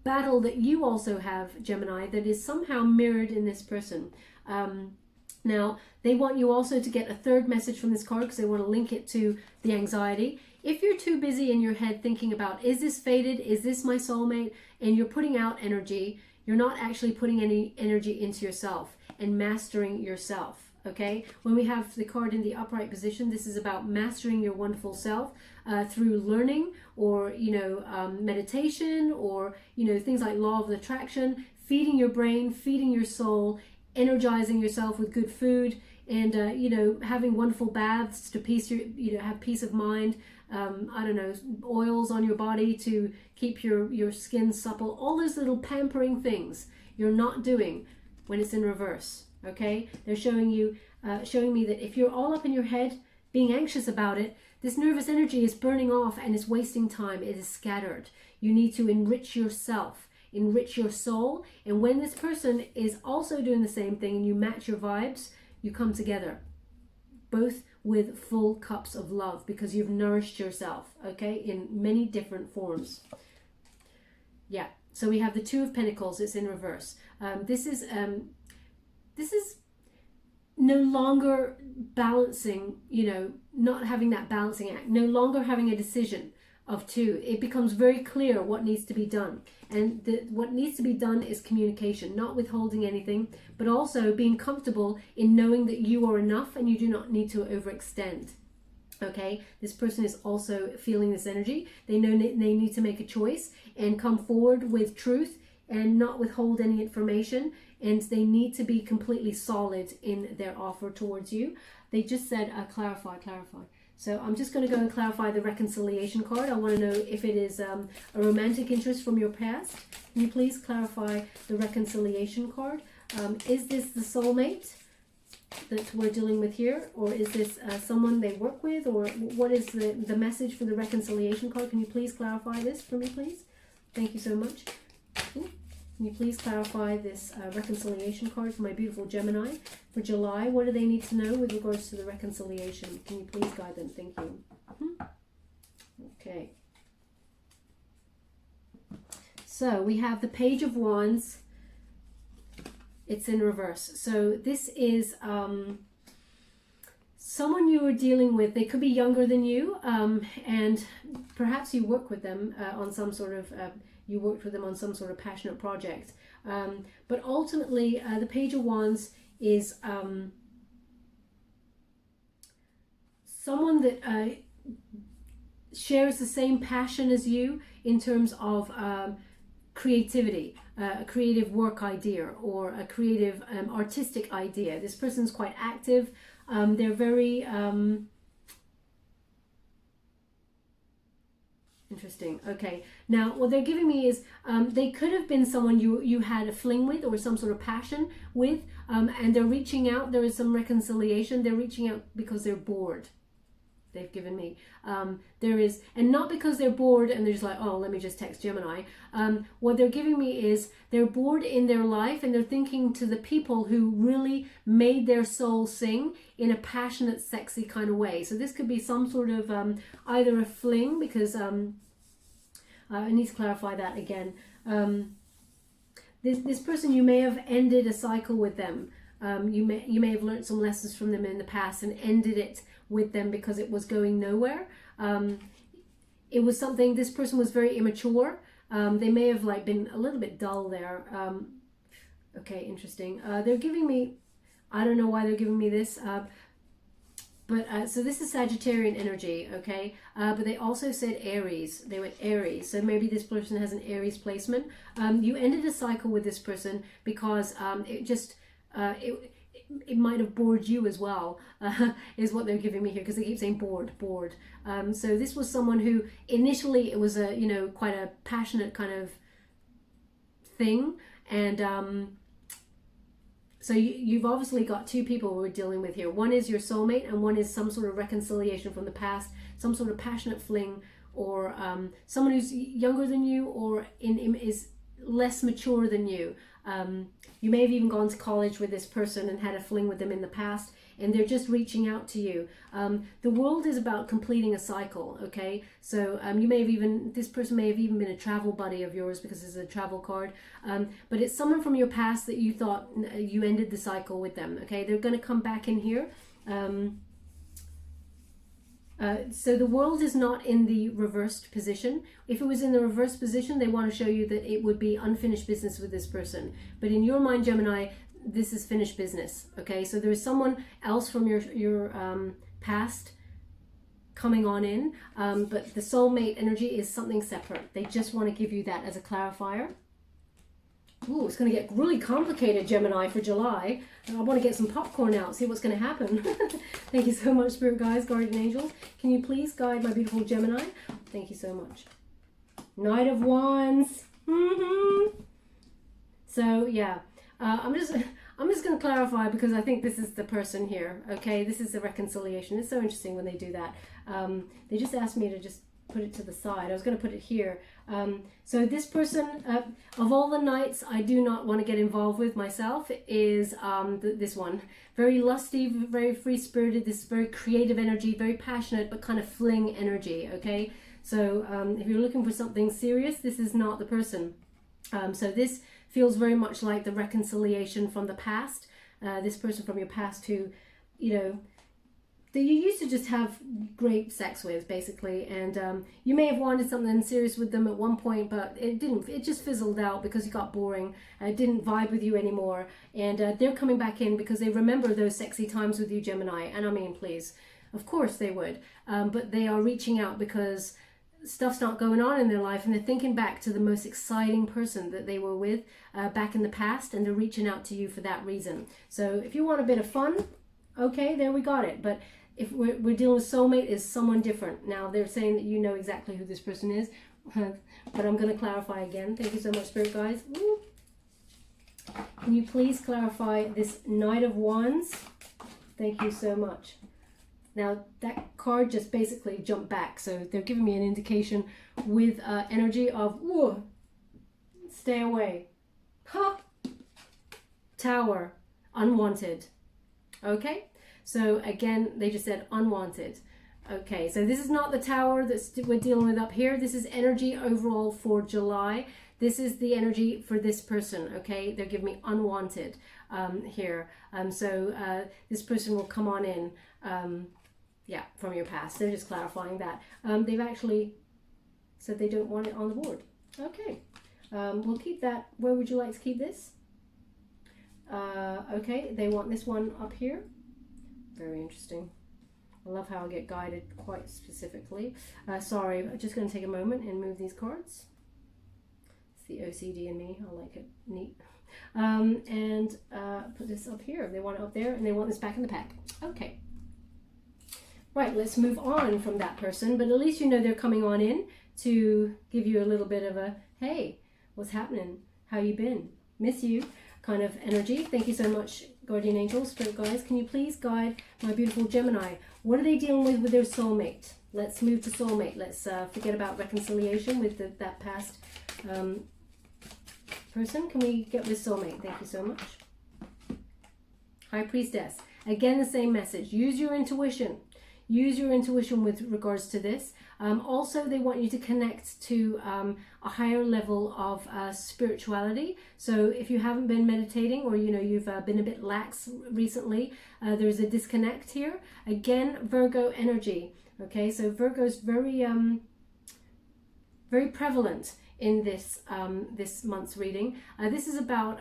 [SPEAKER 1] battle that you also have, Gemini, that is somehow mirrored in this person. Now, they want you also to get a third message from this card because they want to link it to the anxiety. If you're too busy in your head thinking about, is this fated? Is this my soulmate? And you're putting out energy, you're not actually putting any energy into yourself and mastering yourself. Okay, when we have the card in the upright position, this is about mastering your wonderful self through learning, or, you know, meditation, or, you know, things like law of attraction, feeding your brain, feeding your soul, energizing yourself with good food, and you know, having wonderful baths to have peace of mind. I don't know, oils on your body to keep your skin supple. All those little pampering things you're not doing when it's in reverse. Okay, they're showing me that if you're all up in your head, being anxious about it, this nervous energy is burning off and it's wasting time. It is scattered. You need to enrich yourself, enrich your soul. And when this person is also doing the same thing and you match your vibes, you come together, both with full cups of love, because you've nourished yourself, okay, in many different forms. Yeah, so we have the Two of Pentacles. It's in reverse. This is no longer balancing, you know, not having that balancing act, no longer having a decision of two. It becomes very clear what needs to be done. And what needs to be done is communication, not withholding anything, but also being comfortable in knowing that you are enough and you do not need to overextend. Okay, this person is also feeling this energy. They know they need to make a choice and come forward with truth and not withhold any information. And they need to be completely solid in their offer towards you. They just said, clarify. So I'm just going to go and clarify the reconciliation card. I want to know if it is a romantic interest from your past. Can you please clarify the reconciliation card? Is this the soulmate that we're dealing with here? Or is this someone they work with? Or what is the message for the reconciliation card? Can you please clarify this for me, please? Thank you so much. Can you please clarify this reconciliation card for my beautiful Gemini for July? What do they need to know with regards to the reconciliation? Can you please guide them? Thank you. Okay. So we have the Page of Wands. It's in reverse. So this is someone you are dealing with. They could be younger than you, and perhaps you work with them on some sort of you worked with them on some sort of passionate project. But ultimately, the Page of Wands is someone that shares the same passion as you in terms of creativity, a creative work idea, or a creative artistic idea. This person's quite active. They're very interesting. Okay, now what they're giving me is they could have been someone you had a fling with or some sort of passion with, and they're reaching out. There is some reconciliation. They're reaching out because they're bored. They've given me there is, and not because they're bored and they're just like, oh, let me just text Gemini. What they're giving me is they're bored in their life, and they're thinking to the people who really made their soul sing in a passionate, sexy kind of way. So this could be some sort of either a fling, because I need to clarify that again. This person, you may have ended a cycle with them. You may have learned some lessons from them in the past and ended it with them because it was going nowhere. It was something, this person was very immature. They may have like been a little bit dull there. Okay, interesting. They're giving me, I don't know why they're giving me this, but so this is Sagittarian energy, okay? But they also said Aries. They went Aries. So maybe this person has an Aries placement. You ended a cycle with this person because it just, it might have bored you as well, is what they're giving me here, because they keep saying bored. So this was someone who initially it was a, you know, quite a passionate kind of thing, and so you've obviously got two people we're dealing with here. One is your soulmate, and one is some sort of reconciliation from the past, some sort of passionate fling, or someone who's younger than you, or is less mature than you. You may have even gone to college with this person and had a fling with them in the past, and they're just reaching out to you. The world is about completing a cycle, okay? So you may have even, this person may have even been a travel buddy of yours, because it's a travel card. But it's someone from your past that you thought you ended the cycle with them, okay? They're going to come back in here. So the world is not in the reversed position. If it was in the reversed position, they want to show you that it would be unfinished business with this person. But in your mind, Gemini, this is finished business, okay? So there is someone else from your past coming on in, but the soulmate energy is something separate. They just want to give you that as a clarifier. Ooh, it's going to get really complicated, Gemini, for July. I want to get some popcorn out, see what's going to happen. Thank you so much, Spirit Guides, Guardian Angels. Can you please guide my beautiful Gemini? Thank you so much. Knight of Wands. So, yeah. I'm just going to clarify, because I think this is the person here, okay? This is the reconciliation. It's so interesting when they do that. They just asked me to just put it to the side. I was going to put it here. So this person, of all the knights I do not want to get involved with myself, is this one. Very lusty, very free-spirited, this very creative energy, very passionate, but kind of fling energy, okay? So if you're looking for something serious, this is not the person. So this feels very much like the reconciliation from the past. This person from your past who, you know, that you used to just have great sex with, basically, and you may have wanted something serious with them at one point, but it didn't. It just fizzled out because it got boring. It didn't vibe with you anymore, and they're coming back in because they remember those sexy times with you, Gemini. And I mean, please, of course they would, but they are reaching out because stuff's not going on in their life, and they're thinking back to the most exciting person that they were with back in the past, and they're reaching out to you for that reason. So if you want a bit of fun, okay, there we got it. But if we're dealing with soulmate, is someone different. Now they're saying that you know exactly who this person is, but I'm going to clarify again. Thank you so much, Spirit Guides. Woo. Can you please clarify this Knight of Wands? Thank you so much. Now that card just basically jumped back, so they're giving me an indication with energy of ooh, stay away. Huh. Tower, unwanted. Okay. So again, they just said unwanted. Okay, so this is not the Tower that we're dealing with up here. This is energy overall for July. This is the energy for this person, okay? They're giving me unwanted here. So this person will come on in, yeah, from your past. They're just clarifying that. They've actually said they don't want it on the board. Okay, we'll keep that. Where would you like to keep this? Okay, they want this one up here. Very interesting. I love how I get guided quite specifically. Sorry, I'm just going to take a moment and move these cards. It's the OCD in me. I like it. Neat. And put this up here. They want it up there, and they want this back in the pack. Okay. Right, let's move on from that person. But at least you know they're coming on in to give you a little bit of a, hey, what's happening? How you been? Miss you kind of energy. Thank you so much, Guardian Angels, Spirit Guides. Can you please guide my beautiful Gemini? What are they dealing with their soulmate? Let's move to soulmate. Let's forget about reconciliation with that past person. Can we get with soulmate? Thank you so much. High Priestess. Again, the same message. Use your intuition. Use your intuition with regards to this. Also, they want you to connect to a higher level of spirituality. So if you haven't been meditating, or you know you've been a bit lax recently, there's a disconnect here. Again, Virgo energy. Okay, so Virgo is very very prevalent in this this month's reading. This is about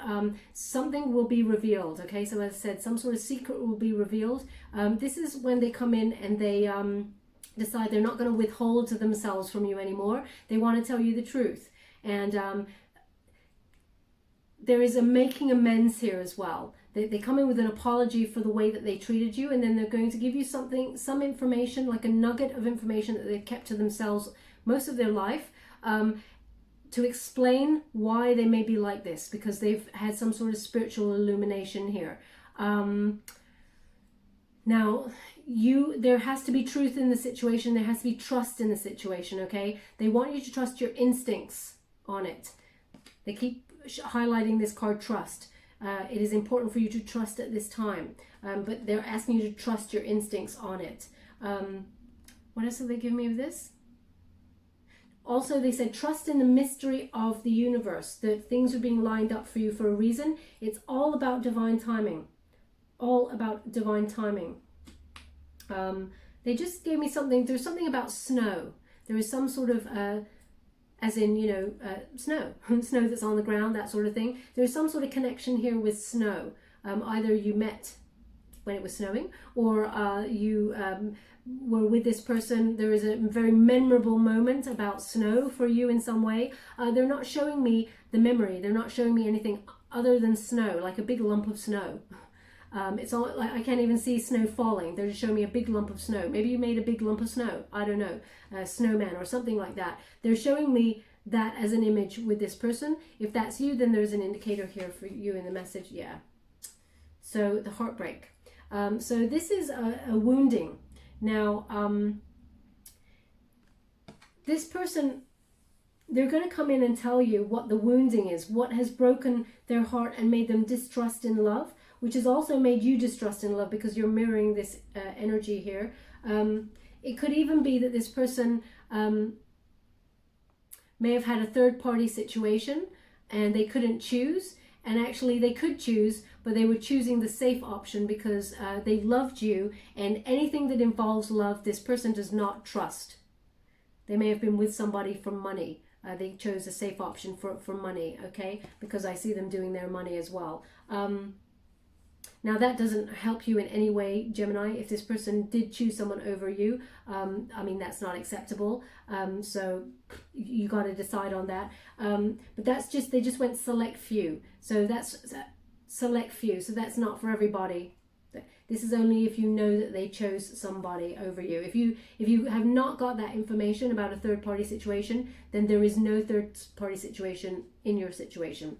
[SPEAKER 1] something will be revealed. Okay, so as I said, some sort of secret will be revealed. This is when they come in and they decide they're not going to withhold to themselves from you anymore. They want to tell you the truth, and there is a making amends here as well. They come in with an apology for the way that they treated you, and then they're going to give you something, some information, like a nugget of information that they've kept to themselves most of their life, to explain why they may be like this, because they've had some sort of spiritual illumination here. Now, there has to be truth in the situation. There has to be trust in the situation, okay? They want you to trust your instincts on it. They keep highlighting this card, trust. It is important for you to trust at this time, but they're asking you to trust your instincts on it. What else did they give me of this? Also, they said, trust in the mystery of the universe, that things are being lined up for you for a reason. It's all about divine timing. All about divine timing. They just gave me something. There's something about snow. There is some sort of, as in, you know, snow. Snow that's on the ground, that sort of thing. There's some sort of connection here with snow. Either you met when it was snowing, or you were with this person. There is a very memorable moment about snow for you in some way. They're not showing me the memory. They're not showing me anything other than snow, like a big lump of snow. It's all like I can't even see snow falling. They're just showing me a big lump of snow. Maybe you made a big lump of snow. I don't know, a snowman or something like that. They're showing me that as an image with this person. If that's you, then there's an indicator here for you in the message. Yeah. So the heartbreak. So this is a wounding. Now, this person, they're going to come in and tell you what the wounding is, what has broken their heart and made them distrust in love, which has also made you distrust in love because you're mirroring this energy here. It could even be that this person may have had a third-party situation and they couldn't choose. And actually they could choose, but they were choosing the safe option because they loved you, and anything that involves love, this person does not trust. They may have been with somebody for money. They chose a safe option for money, okay? Because I see them doing their money as well. Now that doesn't help you in any way, Gemini. If this person did choose someone over you, I mean, that's not acceptable. So you got to decide on that. But that's just, they just went select few. So that's select few. So that's not for everybody. This is only if you know that they chose somebody over you. If you have not got that information about a third-party situation, then there is no third-party situation in your situation.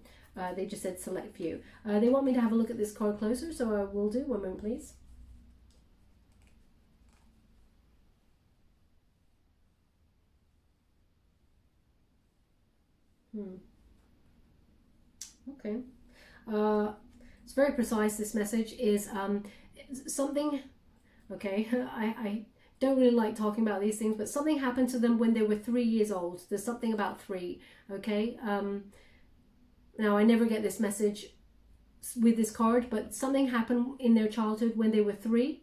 [SPEAKER 1] They just said select few. They want me to have a look at this card closer, so I will do. One moment, please. Okay. It's very precise. This message is something. Okay, I don't really like talking about these things, but something happened to them when they were 3 years old. There's something about 3. Okay. Now, I never get this message with this card, but something happened in their childhood when they were 3,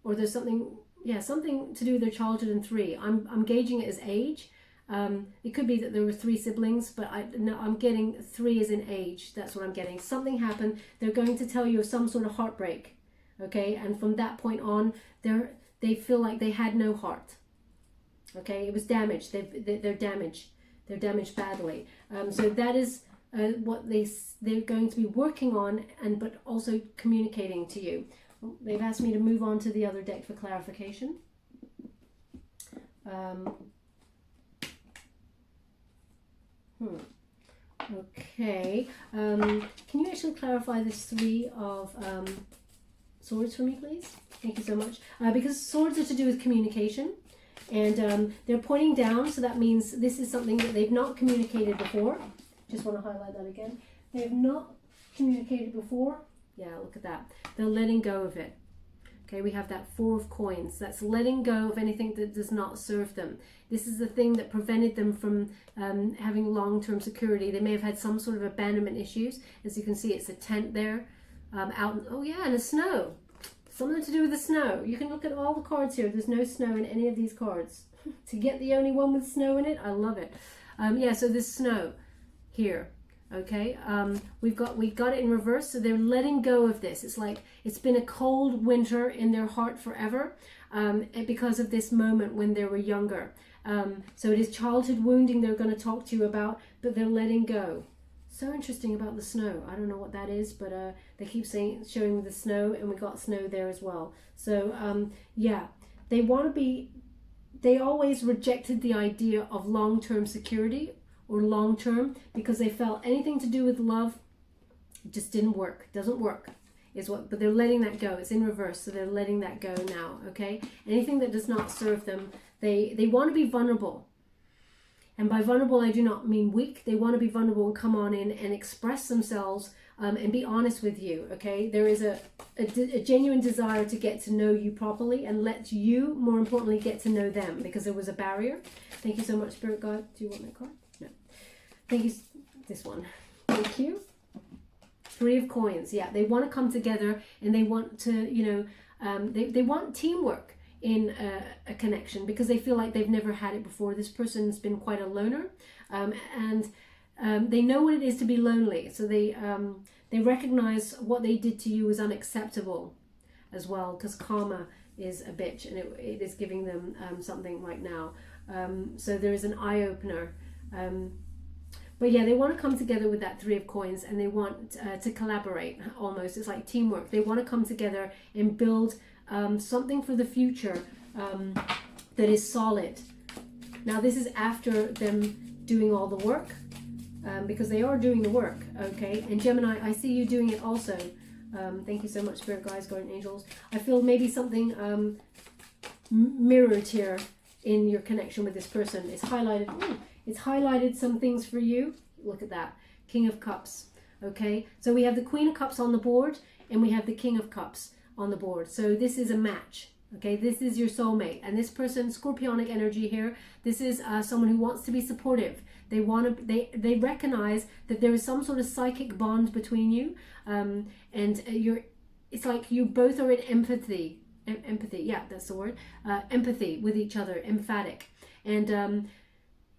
[SPEAKER 1] or there's something, yeah, something to do with their childhood and 3. I'm gauging it as age. It could be that there were 3 siblings, but I'm getting 3 as in age. That's what I'm getting. Something happened. They're going to tell you of some sort of heartbreak, okay? And from that point on, they feel like they had no heart, okay? It was damaged. They're damaged. They're damaged badly. So that is what they're going to be working on, but also communicating to you. They've asked me to move on to the other deck for clarification. Okay. Can you actually clarify this 3 of swords for me, please? Thank you so much. Because swords are to do with communication. And they're pointing down, so that means this is something that they've not communicated before. Just want to highlight that again. They've not communicated before. Yeah, look at that. They're letting go of it. Okay, we have that 4 of coins. That's letting go of anything that does not serve them. This is the thing that prevented them from having long-term security. They may have had some sort of abandonment issues. As you can see, it's a tent there. Oh yeah, and the snow. Something to do with the snow. You can look at all the cards here. There's no snow in any of these cards. To get the only one with snow in it, I love it. Yeah, so there's snow here. Okay, we got it in reverse. So they're letting go of this. It's like it's been a cold winter in their heart forever, because of this moment when they were younger. So it is childhood wounding they're going to talk to you about, but they're letting go. So interesting about the snow. I don't know what that is, but they keep showing the snow, and we got snow there as well. So yeah, they always rejected the idea of long-term security or long-term, because they felt anything to do with love just didn't work. Doesn't work but they're letting that go. It's in reverse, so they're letting that go now. Okay, anything that does not serve them, they want to be vulnerable. And by vulnerable, I do not mean weak. They want to be vulnerable and come on in and express themselves and be honest with you, okay? There is a genuine desire to get to know you properly and let you, more importantly, get to know them, because there was a barrier. Thank you so much, Spirit God. Do you want that card? No. Thank you. This one. Thank you. Three of Coins. Yeah, they want to come together and they want to, you know, they want teamwork in a connection, because they feel like they've never had it before. This person's been quite a loner, and they know what it is to be lonely. So they recognize what they did to you was unacceptable as well, because karma is a bitch, and it is giving them something right now. So there is an eye-opener. But yeah, they want to come together with that Three of Coins, and they want to collaborate almost. It's like teamwork. They want to come together and build something for the future that is solid. Now, this is after them doing all the work, because they are doing the work, okay? And Gemini, I see you doing it also. Thank you so much, Spirit Guides, Guardian Angels. I feel maybe something mirrored here in your connection with this person. It's highlighted. Ooh, it's highlighted some things for you. Look at that. King of Cups. Okay, so we have the Queen of Cups on the board, and we have the King of Cups on the board. So this is a match. Okay, this is your soulmate, and this person, Scorpionic energy here. This is someone who wants to be supportive. They want to. They recognize that there is some sort of psychic bond between you, and you're. It's like you both are in empathy. Empathy, yeah, that's the word. Empathy with each other, emphatic, and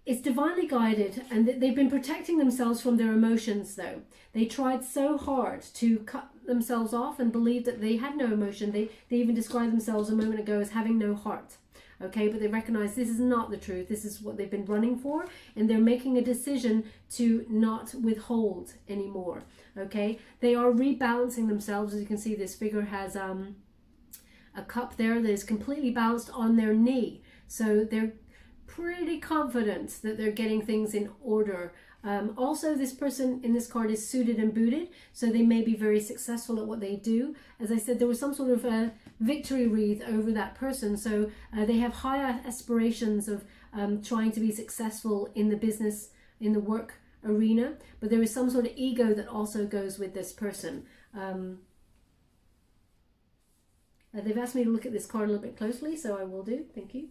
[SPEAKER 1] it's divinely guided. And they've been protecting themselves from their emotions, though. They tried so hard to cut themselves off and believed that they had no emotion. They even described themselves a moment ago as having no heart. Okay, but they recognize this is not the truth. This is what they've been running for, and they're making a decision to not withhold anymore. Okay, they are rebalancing themselves. As you can see, this figure has a cup there that is completely balanced on their knee. So they're pretty confident that they're getting things in order. Also, this person in this card is suited and booted, so they may be very successful at what they do. As I said, there was some sort of victory wreath over that person, so they have high aspirations of trying to be successful in the business, in the work arena, but there is some sort of ego that also goes with this person. They've asked me to look at this card a little bit closely, so I will do. Thank you.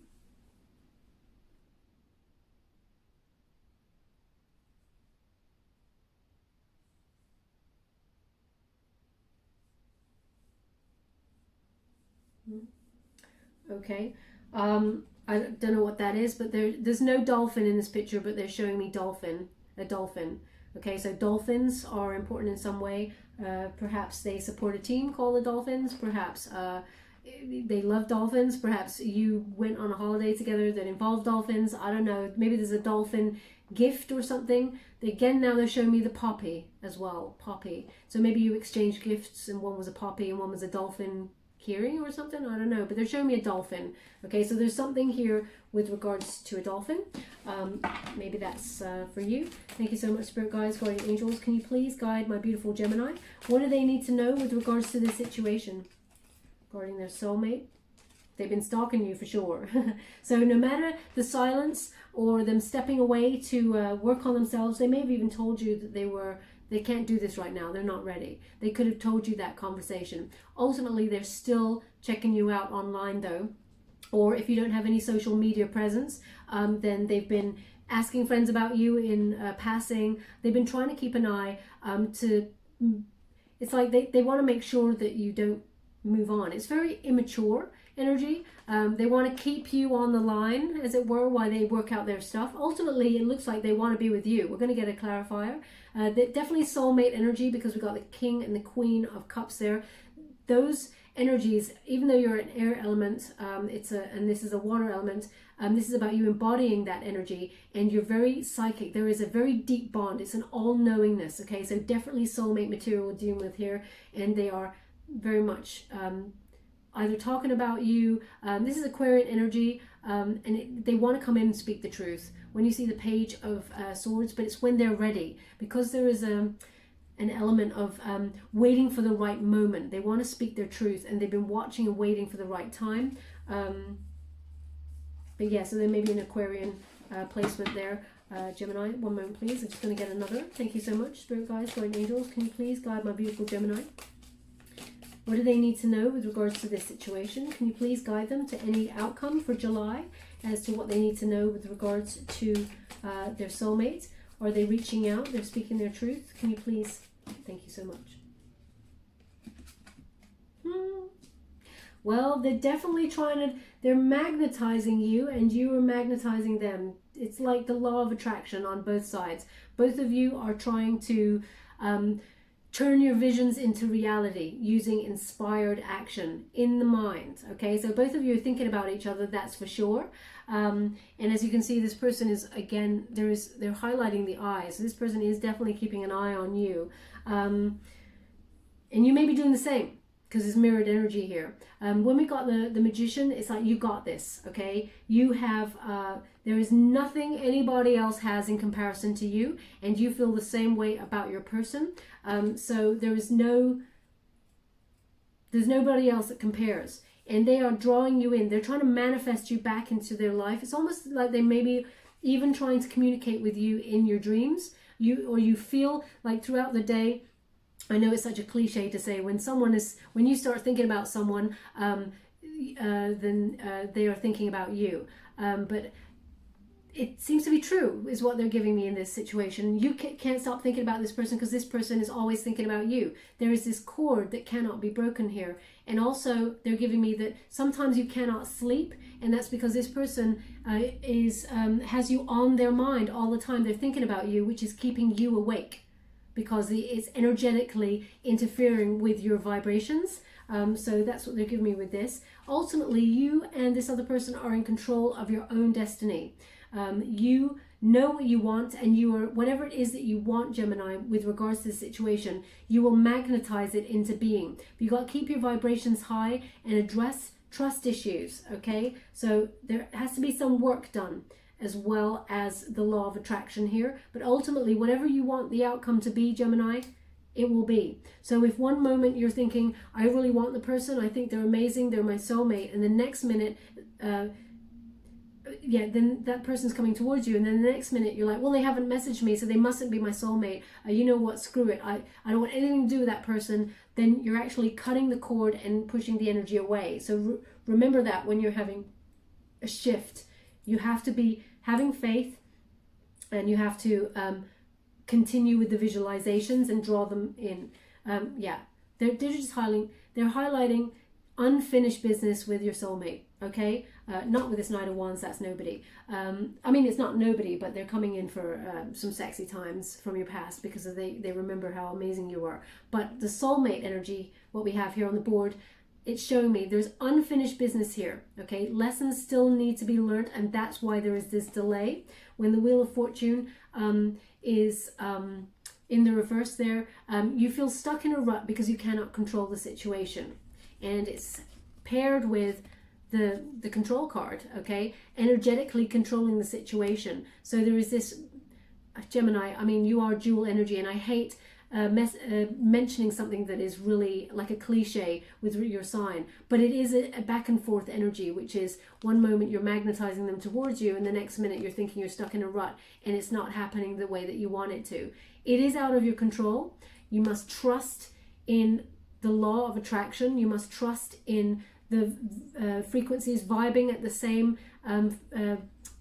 [SPEAKER 1] Okay, I don't know what that is, but there's no dolphin in this picture, but they're showing me a dolphin. Okay, so dolphins are important in some way. Perhaps they support a team called the Dolphins. Perhaps they love dolphins. Perhaps you went on a holiday together that involved dolphins. I don't know. Maybe there's a dolphin gift or something. Again, now they're showing me the poppy as well. Poppy. So maybe you exchanged gifts, and one was a poppy and one was a dolphin hearing or something. I don't know, but they're showing me a dolphin. Okay, so there's something here with regards to a dolphin. Maybe that's for you. Thank you so much, Spirit Guides, Guardian Angels. Can you please guide my beautiful Gemini? What do they need to know with regards to this situation? Regarding their soulmate. They've been stalking you for sure. So no matter the silence or them stepping away to work on themselves, they may have even told you that they can't do this right now. They're not ready. They could have told you that conversation. Ultimately, they're still checking you out online though. Or if you don't have any social media presence, then they've been asking friends about you in passing. They've been trying to keep an eye it's like they want to make sure that you don't move on. It's very immature energy. They want to keep you on the line, as it were, while they work out their stuff. Ultimately, it looks like they want to be with you. We're going to get a clarifier. Definitely soulmate energy, because we've got the King and the Queen of Cups there. Those energies, even though you're an air element, and this is a water element, this is about you embodying that energy, and you're very psychic. There is a very deep bond. It's an all-knowingness. Okay, so definitely soulmate material we're dealing with here, and they are very much either talking about you. This is Aquarian energy, and they want to come in and speak the truth. When you see the Page of Swords, but it's when they're ready, because there is an element of waiting for the right moment. They want to speak their truth, and they've been watching and waiting for the right time. But yeah, so there may be an Aquarian placement there. Gemini. One moment, please. I'm just going to get another. Thank you so much, Spirit Guides, Guardian Angels. Can you please guide my beautiful Gemini? What do they need to know with regards to this situation? Can you please guide them to any outcome for July as to what they need to know with regards to their soulmate? Are they reaching out? They're speaking their truth? Can you please? Thank you so much. Well, they're definitely they're magnetizing you and you are magnetizing them. It's like the law of attraction on both sides. Both of you are trying to turn your visions into reality using inspired action in the mind. Okay, so both of you are thinking about each other, that's for sure. And as you can see, this person is, again, they're highlighting the eye. So this person is definitely keeping an eye on you. And you may be doing the same, because it's mirrored energy here. When we got the Magician, it's like, you got this, okay? You have, there is nothing anybody else has in comparison to you, and you feel the same way about your person. So there's nobody else that compares. And they are drawing you in. They're trying to manifest you back into their life. It's almost like they may be even trying to communicate with you in your dreams. You feel like throughout the day, I know it's such a cliche to say, when you start thinking about someone, then they are thinking about you. But it seems to be true, is what they're giving me in this situation. You can't stop thinking about this person because this person is always thinking about you. There is this cord that cannot be broken here. And also, they're giving me that sometimes you cannot sleep, and that's because this person has you on their mind all the time. They're thinking about you, which is keeping you awake, because it's energetically interfering with your vibrations. So that's what they're giving me with this. Ultimately, you and this other person are in control of your own destiny. You know what you want, and whatever it is that you want, Gemini, with regards to the situation, you will magnetize it into being. But you've got to keep your vibrations high and address trust issues, okay? So there has to be some work done, as well as the law of attraction here. But ultimately, whatever you want the outcome to be, Gemini, it will be. So if one moment you're thinking, I really want the person, I think they're amazing, they're my soulmate, and the next minute, then that person's coming towards you, and then the next minute you're like, well, they haven't messaged me, so they mustn't be my soulmate. You know what, screw it, I don't want anything to do with that person. Then you're actually cutting the cord and pushing the energy away. So remember that when you're having a shift, you have to be having faith, and you have to continue with the visualizations and draw them in. They're just highlighting unfinished business with your soulmate, okay? Not with this Knight of Wands, that's nobody. I mean, it's not nobody, but they're coming in for some sexy times from your past, because they remember how amazing you were. But the soulmate energy, what we have here on the board, it's showing me there's unfinished business here, okay? Lessons still need to be learned, and that's why there is this delay. When the Wheel of Fortune is in the reverse there, you feel stuck in a rut because you cannot control the situation. And it's paired with the control card, okay? Energetically controlling the situation. So there is this, Gemini, I mean, you are dual energy, and I hate mentioning something that is really like a cliche with your sign, but it is a back and forth energy, which is one moment you're magnetizing them towards you, and the next minute you're thinking you're stuck in a rut and it's not happening the way that you want it to. It is out of your control. You must trust in the law of attraction. You must trust in the frequencies vibing at the same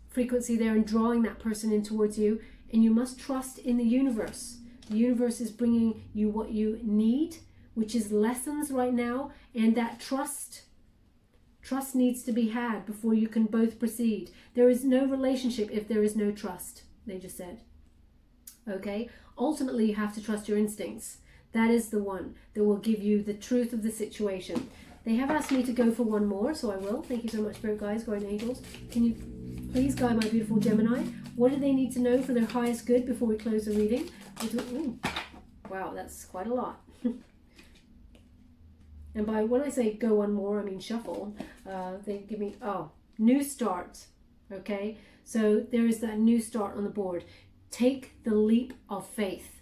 [SPEAKER 1] frequency there and drawing that person in towards you. And you must trust in the universe. The universe is bringing you what you need, which is lessons right now, and that trust needs to be had before you can both proceed. There is no relationship if there is no trust, they just said. Okay? Ultimately, you have to trust your instincts. That is the one that will give you the truth of the situation. They have asked me to go for one more, so I will. Thank you so much, Spirit Guides, Guardian Angels. Can you please guide my beautiful Gemini? What do they need to know for their highest good before we close the reading? Ooh, wow, that's quite a lot. And when I say go one more, I mean shuffle. They give me, new start. Okay, so there is that new start on the board. Take the leap of faith.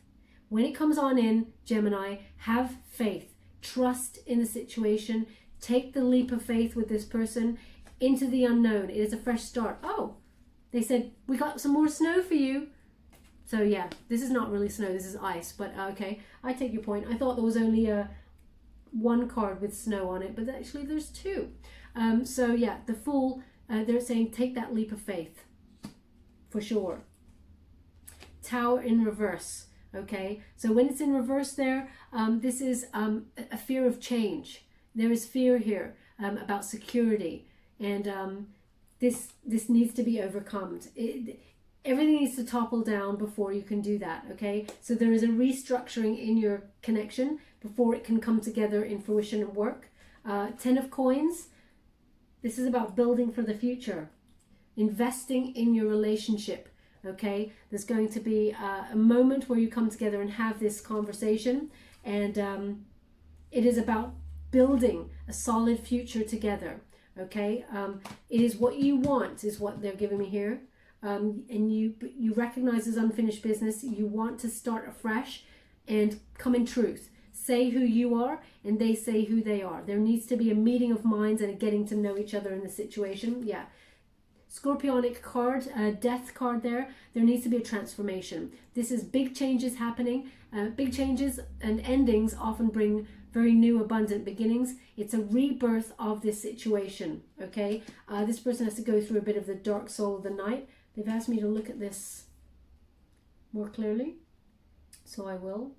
[SPEAKER 1] When it comes on in, Gemini, have faith. Trust in the situation. Take the leap of faith with this person into the unknown. It is a fresh start. Oh, they said, we got some more snow for you. So yeah, this is not really snow, this is ice, but okay, I take your point. I thought there was only one card with snow on it, but actually there's two. So yeah, the Fool, they're saying take that leap of faith, for sure. Tower in reverse, okay? So when it's in reverse there, this is a fear of change. There is fear here about security, and this needs to be overcome. Everything needs to topple down before you can do that, okay? So there is a restructuring in your connection before it can come together in fruition and work. 10 of Coins, this is about building for the future, investing in your relationship, okay? There's going to be a moment where you come together and have this conversation, and it is about building a solid future together, okay? It is what you want, is what they're giving me here. And you recognize as unfinished business. You want to start afresh and come in truth. Say who you are and they say who they are. There needs to be a meeting of minds and a getting to know each other in the situation. Yeah. Scorpionic card, death card there. There needs to be a transformation. This is big changes happening. Big changes and endings often bring very new, abundant beginnings. It's a rebirth of this situation, okay? This person has to go through a bit of the dark soul of the night. They've asked me to look at this more clearly, so I will.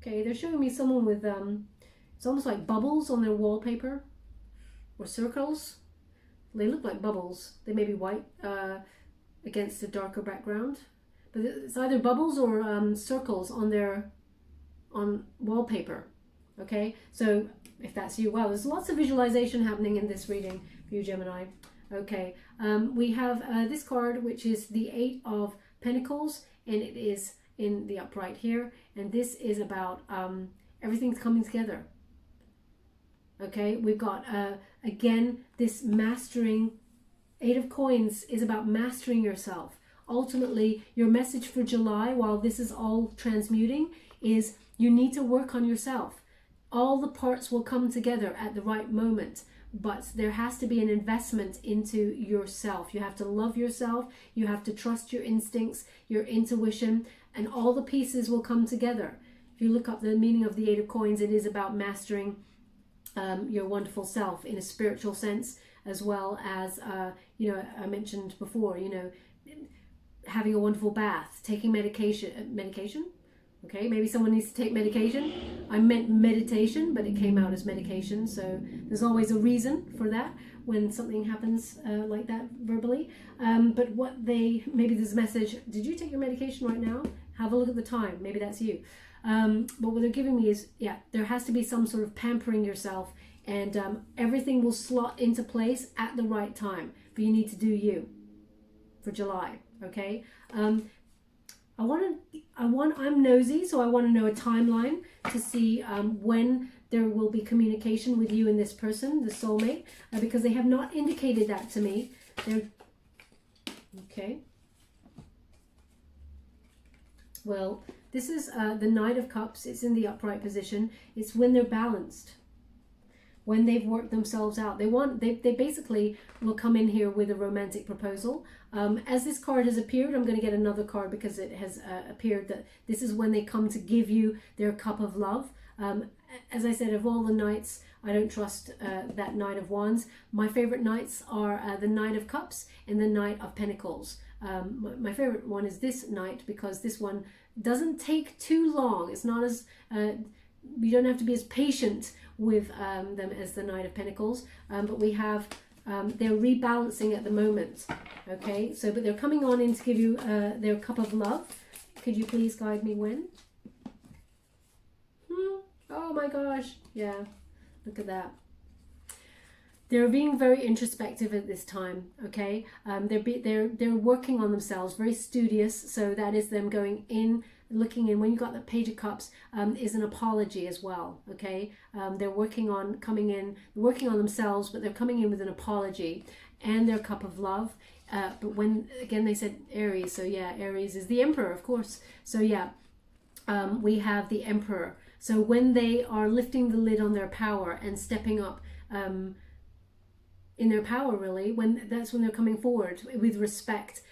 [SPEAKER 1] Okay, they're showing me someone with, it's almost like bubbles on their wallpaper, or circles. They look like bubbles. They may be white against a darker background, but it's either bubbles or circles on wallpaper. Okay, so if that's you, well, there's lots of visualization happening in this reading for you, Gemini. Okay, we have this card, which is the 8 of Pentacles, and it is in the upright here, and this is about everything's coming together. Okay, we've got again this mastering. 8 of Coins is about mastering yourself. Ultimately, your message for July, while this is all transmuting, is you need to work on yourself. All the parts will come together at the right moment, but there has to be an investment into yourself. You have to love yourself. You have to trust your instincts, your intuition, and all the pieces will come together. If you look up the meaning of the 8 of Coins, it is about mastering your wonderful self in a spiritual sense, as well as, you know, I mentioned before, you know, having a wonderful bath, taking medication. Okay, maybe someone needs to take medication. I meant meditation, but it came out as medication. So there's always a reason for that when something happens like that verbally. But maybe there's a message, did you take your medication right now? Have a look at the time. Maybe that's you. But what they're giving me is, yeah, there has to be some sort of pampering yourself, and everything will slot into place at the right time. But you need to do you for July, okay? I'm nosy, so I want to know a timeline to see when there will be communication with you and this person, the soulmate, because they have not indicated that to me. Okay. Well, this is the Knight of Cups. It's in the upright position. It's when they're balanced, when they've worked themselves out. They basically will come in here with a romantic proposal. As this card has appeared, I'm going to get another card because it has appeared that this is when they come to give you their cup of love. As I said, of all the knights, I don't trust that Knight of Wands. My favorite knights are the Knight of Cups and the Knight of Pentacles. My favorite one is this knight because this one doesn't take too long. It's not as you don't have to be as patient with them as the Knight of Pentacles, but we have they're rebalancing at the moment. Okay, so but they're coming on in to give you their cup of love. Could you please guide me when? Oh my gosh, yeah, look at that. They're being very introspective at this time, okay? They're working on themselves, very studious. So that is them going in, looking in. When you got the Page of Cups, is an apology as well, okay? They're working on coming in, working on themselves, but they're coming in with an apology and their cup of love. But when, again, they said Aries, so yeah, Aries is the Emperor, of course. So yeah, we have the Emperor. So when they are lifting the lid on their power and stepping up in their power, really, when that's when they're coming forward with respect.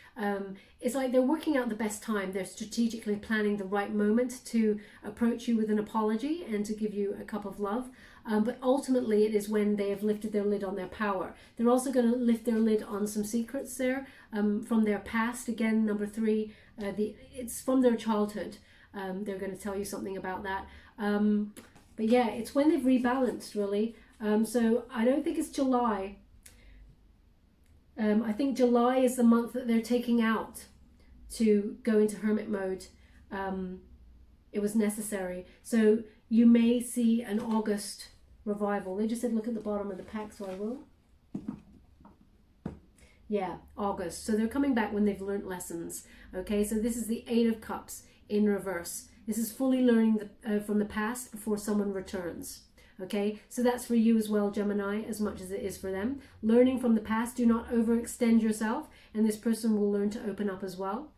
[SPEAKER 1] It's like they're working out the best time. They're strategically planning the right moment to approach you with an apology and to give you a cup of love. But ultimately, it is when they have lifted their lid on their power. They're also going to lift their lid on some secrets there from their past. Again, number 3, it's from their childhood. They're going to tell you something about that. But yeah, it's when they've rebalanced, really. So I don't think it's July. I think July is the month that they're taking out to go into hermit mode. It was necessary. So you may see an August revival. They just said look at the bottom of the pack, so I will. Yeah, August. So they're coming back when they've learned lessons. Okay, so this is the 8 of Cups in reverse. This is fully learning from the past before someone returns. Okay, so that's for you as well, Gemini, as much as it is for them. Learning from the past, do not overextend yourself, and this person will learn to open up as well.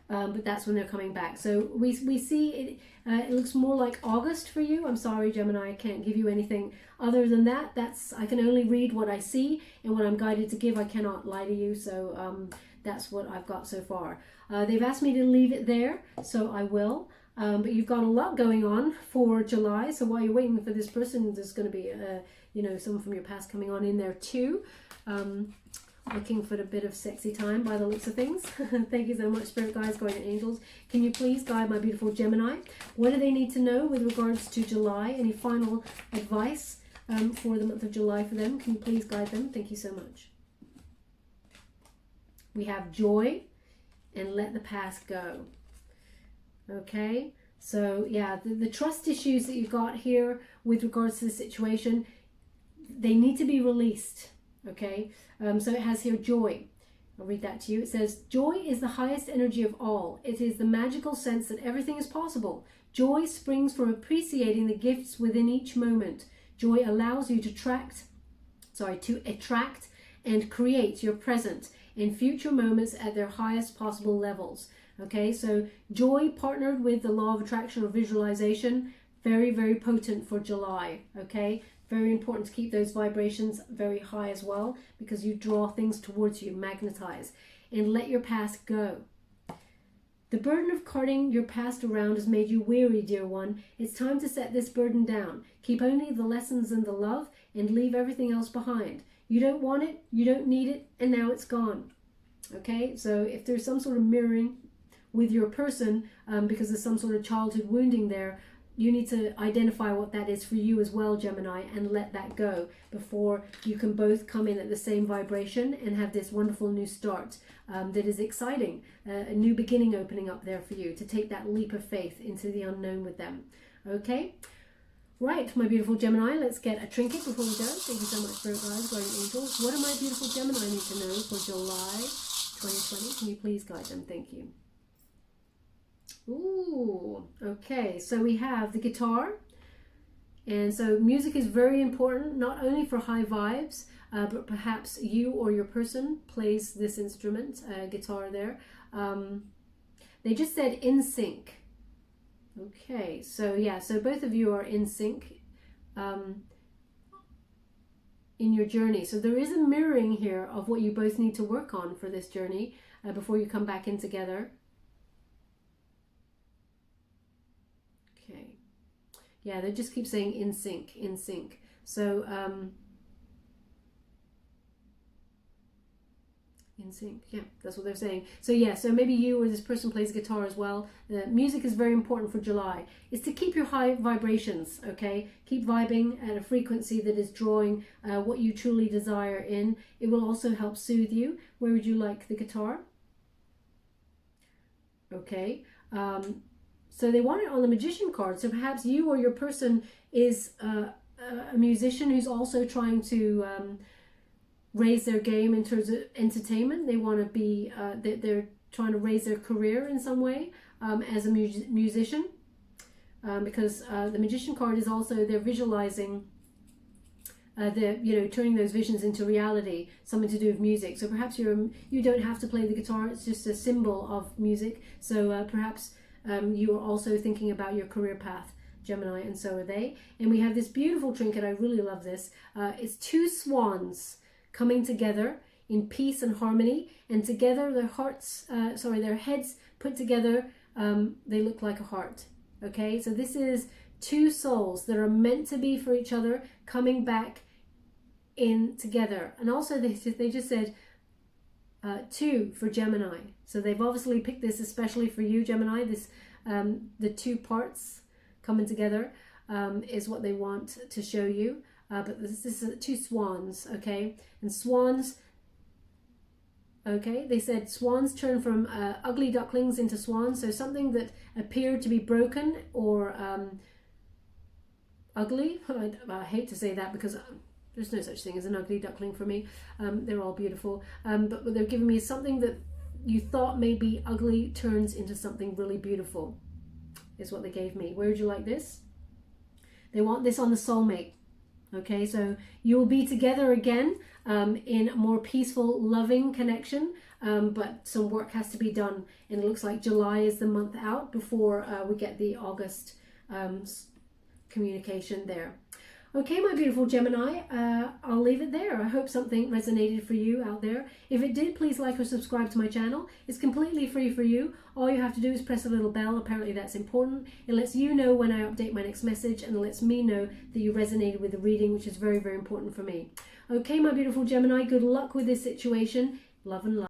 [SPEAKER 1] But that's when they're coming back. So we see it, it looks more like August for you. I'm sorry, Gemini, I can't give you anything other than that. I can only read what I see and what I'm guided to give. I cannot lie to you, so that's what I've got so far. They've asked me to leave it there, so I will. But you've got a lot going on for July, so while you're waiting for this person, there's going to be someone from your past coming on in there too. Looking for a bit of sexy time by the looks of things. Thank you so much, Spirit Guides, Guardian Angels. Can you please guide my beautiful Gemini? What do they need to know with regards to July? Any final advice for the month of July for them? Can you please guide them? Thank you so much. We have joy and let the past go. Okay, so yeah, the trust issues that you've got here with regards to the situation, they need to be released. Okay, so it has here joy. I'll read that to you. It says, joy is the highest energy of all. It is the magical sense that everything is possible. Joy springs from appreciating the gifts within each moment. Joy allows you to attract and create your present and future moments at their highest possible levels. Okay, so joy partnered with the law of attraction or visualization, very, very potent for July. Okay, very important to keep those vibrations very high as well, because you draw things towards you, magnetize, and let your past go. The burden of carting your past around has made you weary, dear one. It's time to set this burden down. Keep only the lessons and the love and leave everything else behind. You don't want it, you don't need it, and now it's gone. Okay, so if there's some sort of mirroring with your person, because there's some sort of childhood wounding there, you need to identify what that is for you as well, Gemini, and let that go before you can both come in at the same vibration and have this wonderful new start that is exciting, a new beginning opening up there for you to take that leap of faith into the unknown with them. Okay, right, my beautiful Gemini, let's get a trinket before we go. Thank you so much, Spirit Guides, Guardian Angels. What do my beautiful Gemini need to know for July 2020? Can you please guide them? Thank you. Ooh, okay, so we have the guitar, and so music is very important, not only for high vibes, but perhaps you or your person plays this instrument, guitar there. They just said in sync. Okay, so yeah, so both of you are in sync in your journey. So there is a mirroring here of what you both need to work on for this journey before you come back in together. Yeah, they just keep saying in sync, in sync. So, in sync, yeah, that's what they're saying. So yeah, so maybe you or this person plays guitar as well. Music is very important for July. It's to keep your high vibrations, okay? Keep vibing at a frequency that is drawing what you truly desire in. It will also help soothe you. Where would you like the guitar? Okay. So they want it on the Magician card. So perhaps you or your person is a musician who's also trying to raise their game in terms of entertainment. They want to be, they're trying to raise their career in some way as a musician. Because the Magician card is also, they're visualizing, turning those visions into reality, something to do with music. So perhaps you don't have to play the guitar. It's just a symbol of music. So perhaps you are also thinking about your career path Gemini, and so are they. And we have this beautiful trinket. I really love this. It's two swans coming together in peace and harmony, and together their heads put together, they look like a heart. Okay, so this is two souls that are meant to be for each other coming back in together. And also they just said 2 for Gemini. So they've obviously picked this especially for you, Gemini. This the two parts coming together is what they want to show you. But this is two swans, okay? And swans, okay, they said swans turn from ugly ducklings into swans. So something that appeared to be broken or ugly. I hate to say that because there's no such thing as an ugly duckling for me. They're all beautiful. But they're giving me something that you thought may be ugly turns into something really beautiful, is what they gave me. Where would you like this? They want this on the soulmate. Okay, so you'll be together again in a more peaceful, loving connection, but some work has to be done. And it looks like July is the month out before we get the August communication there. Okay, my beautiful Gemini, I'll leave it there. I hope something resonated for you out there. If it did, please like or subscribe to my channel. It's completely free for you. All you have to do is press a little bell. Apparently that's important. It lets you know when I update my next message, and it lets me know that you resonated with the reading, which is very, very important for me. Okay, my beautiful Gemini, good luck with this situation. Love and light.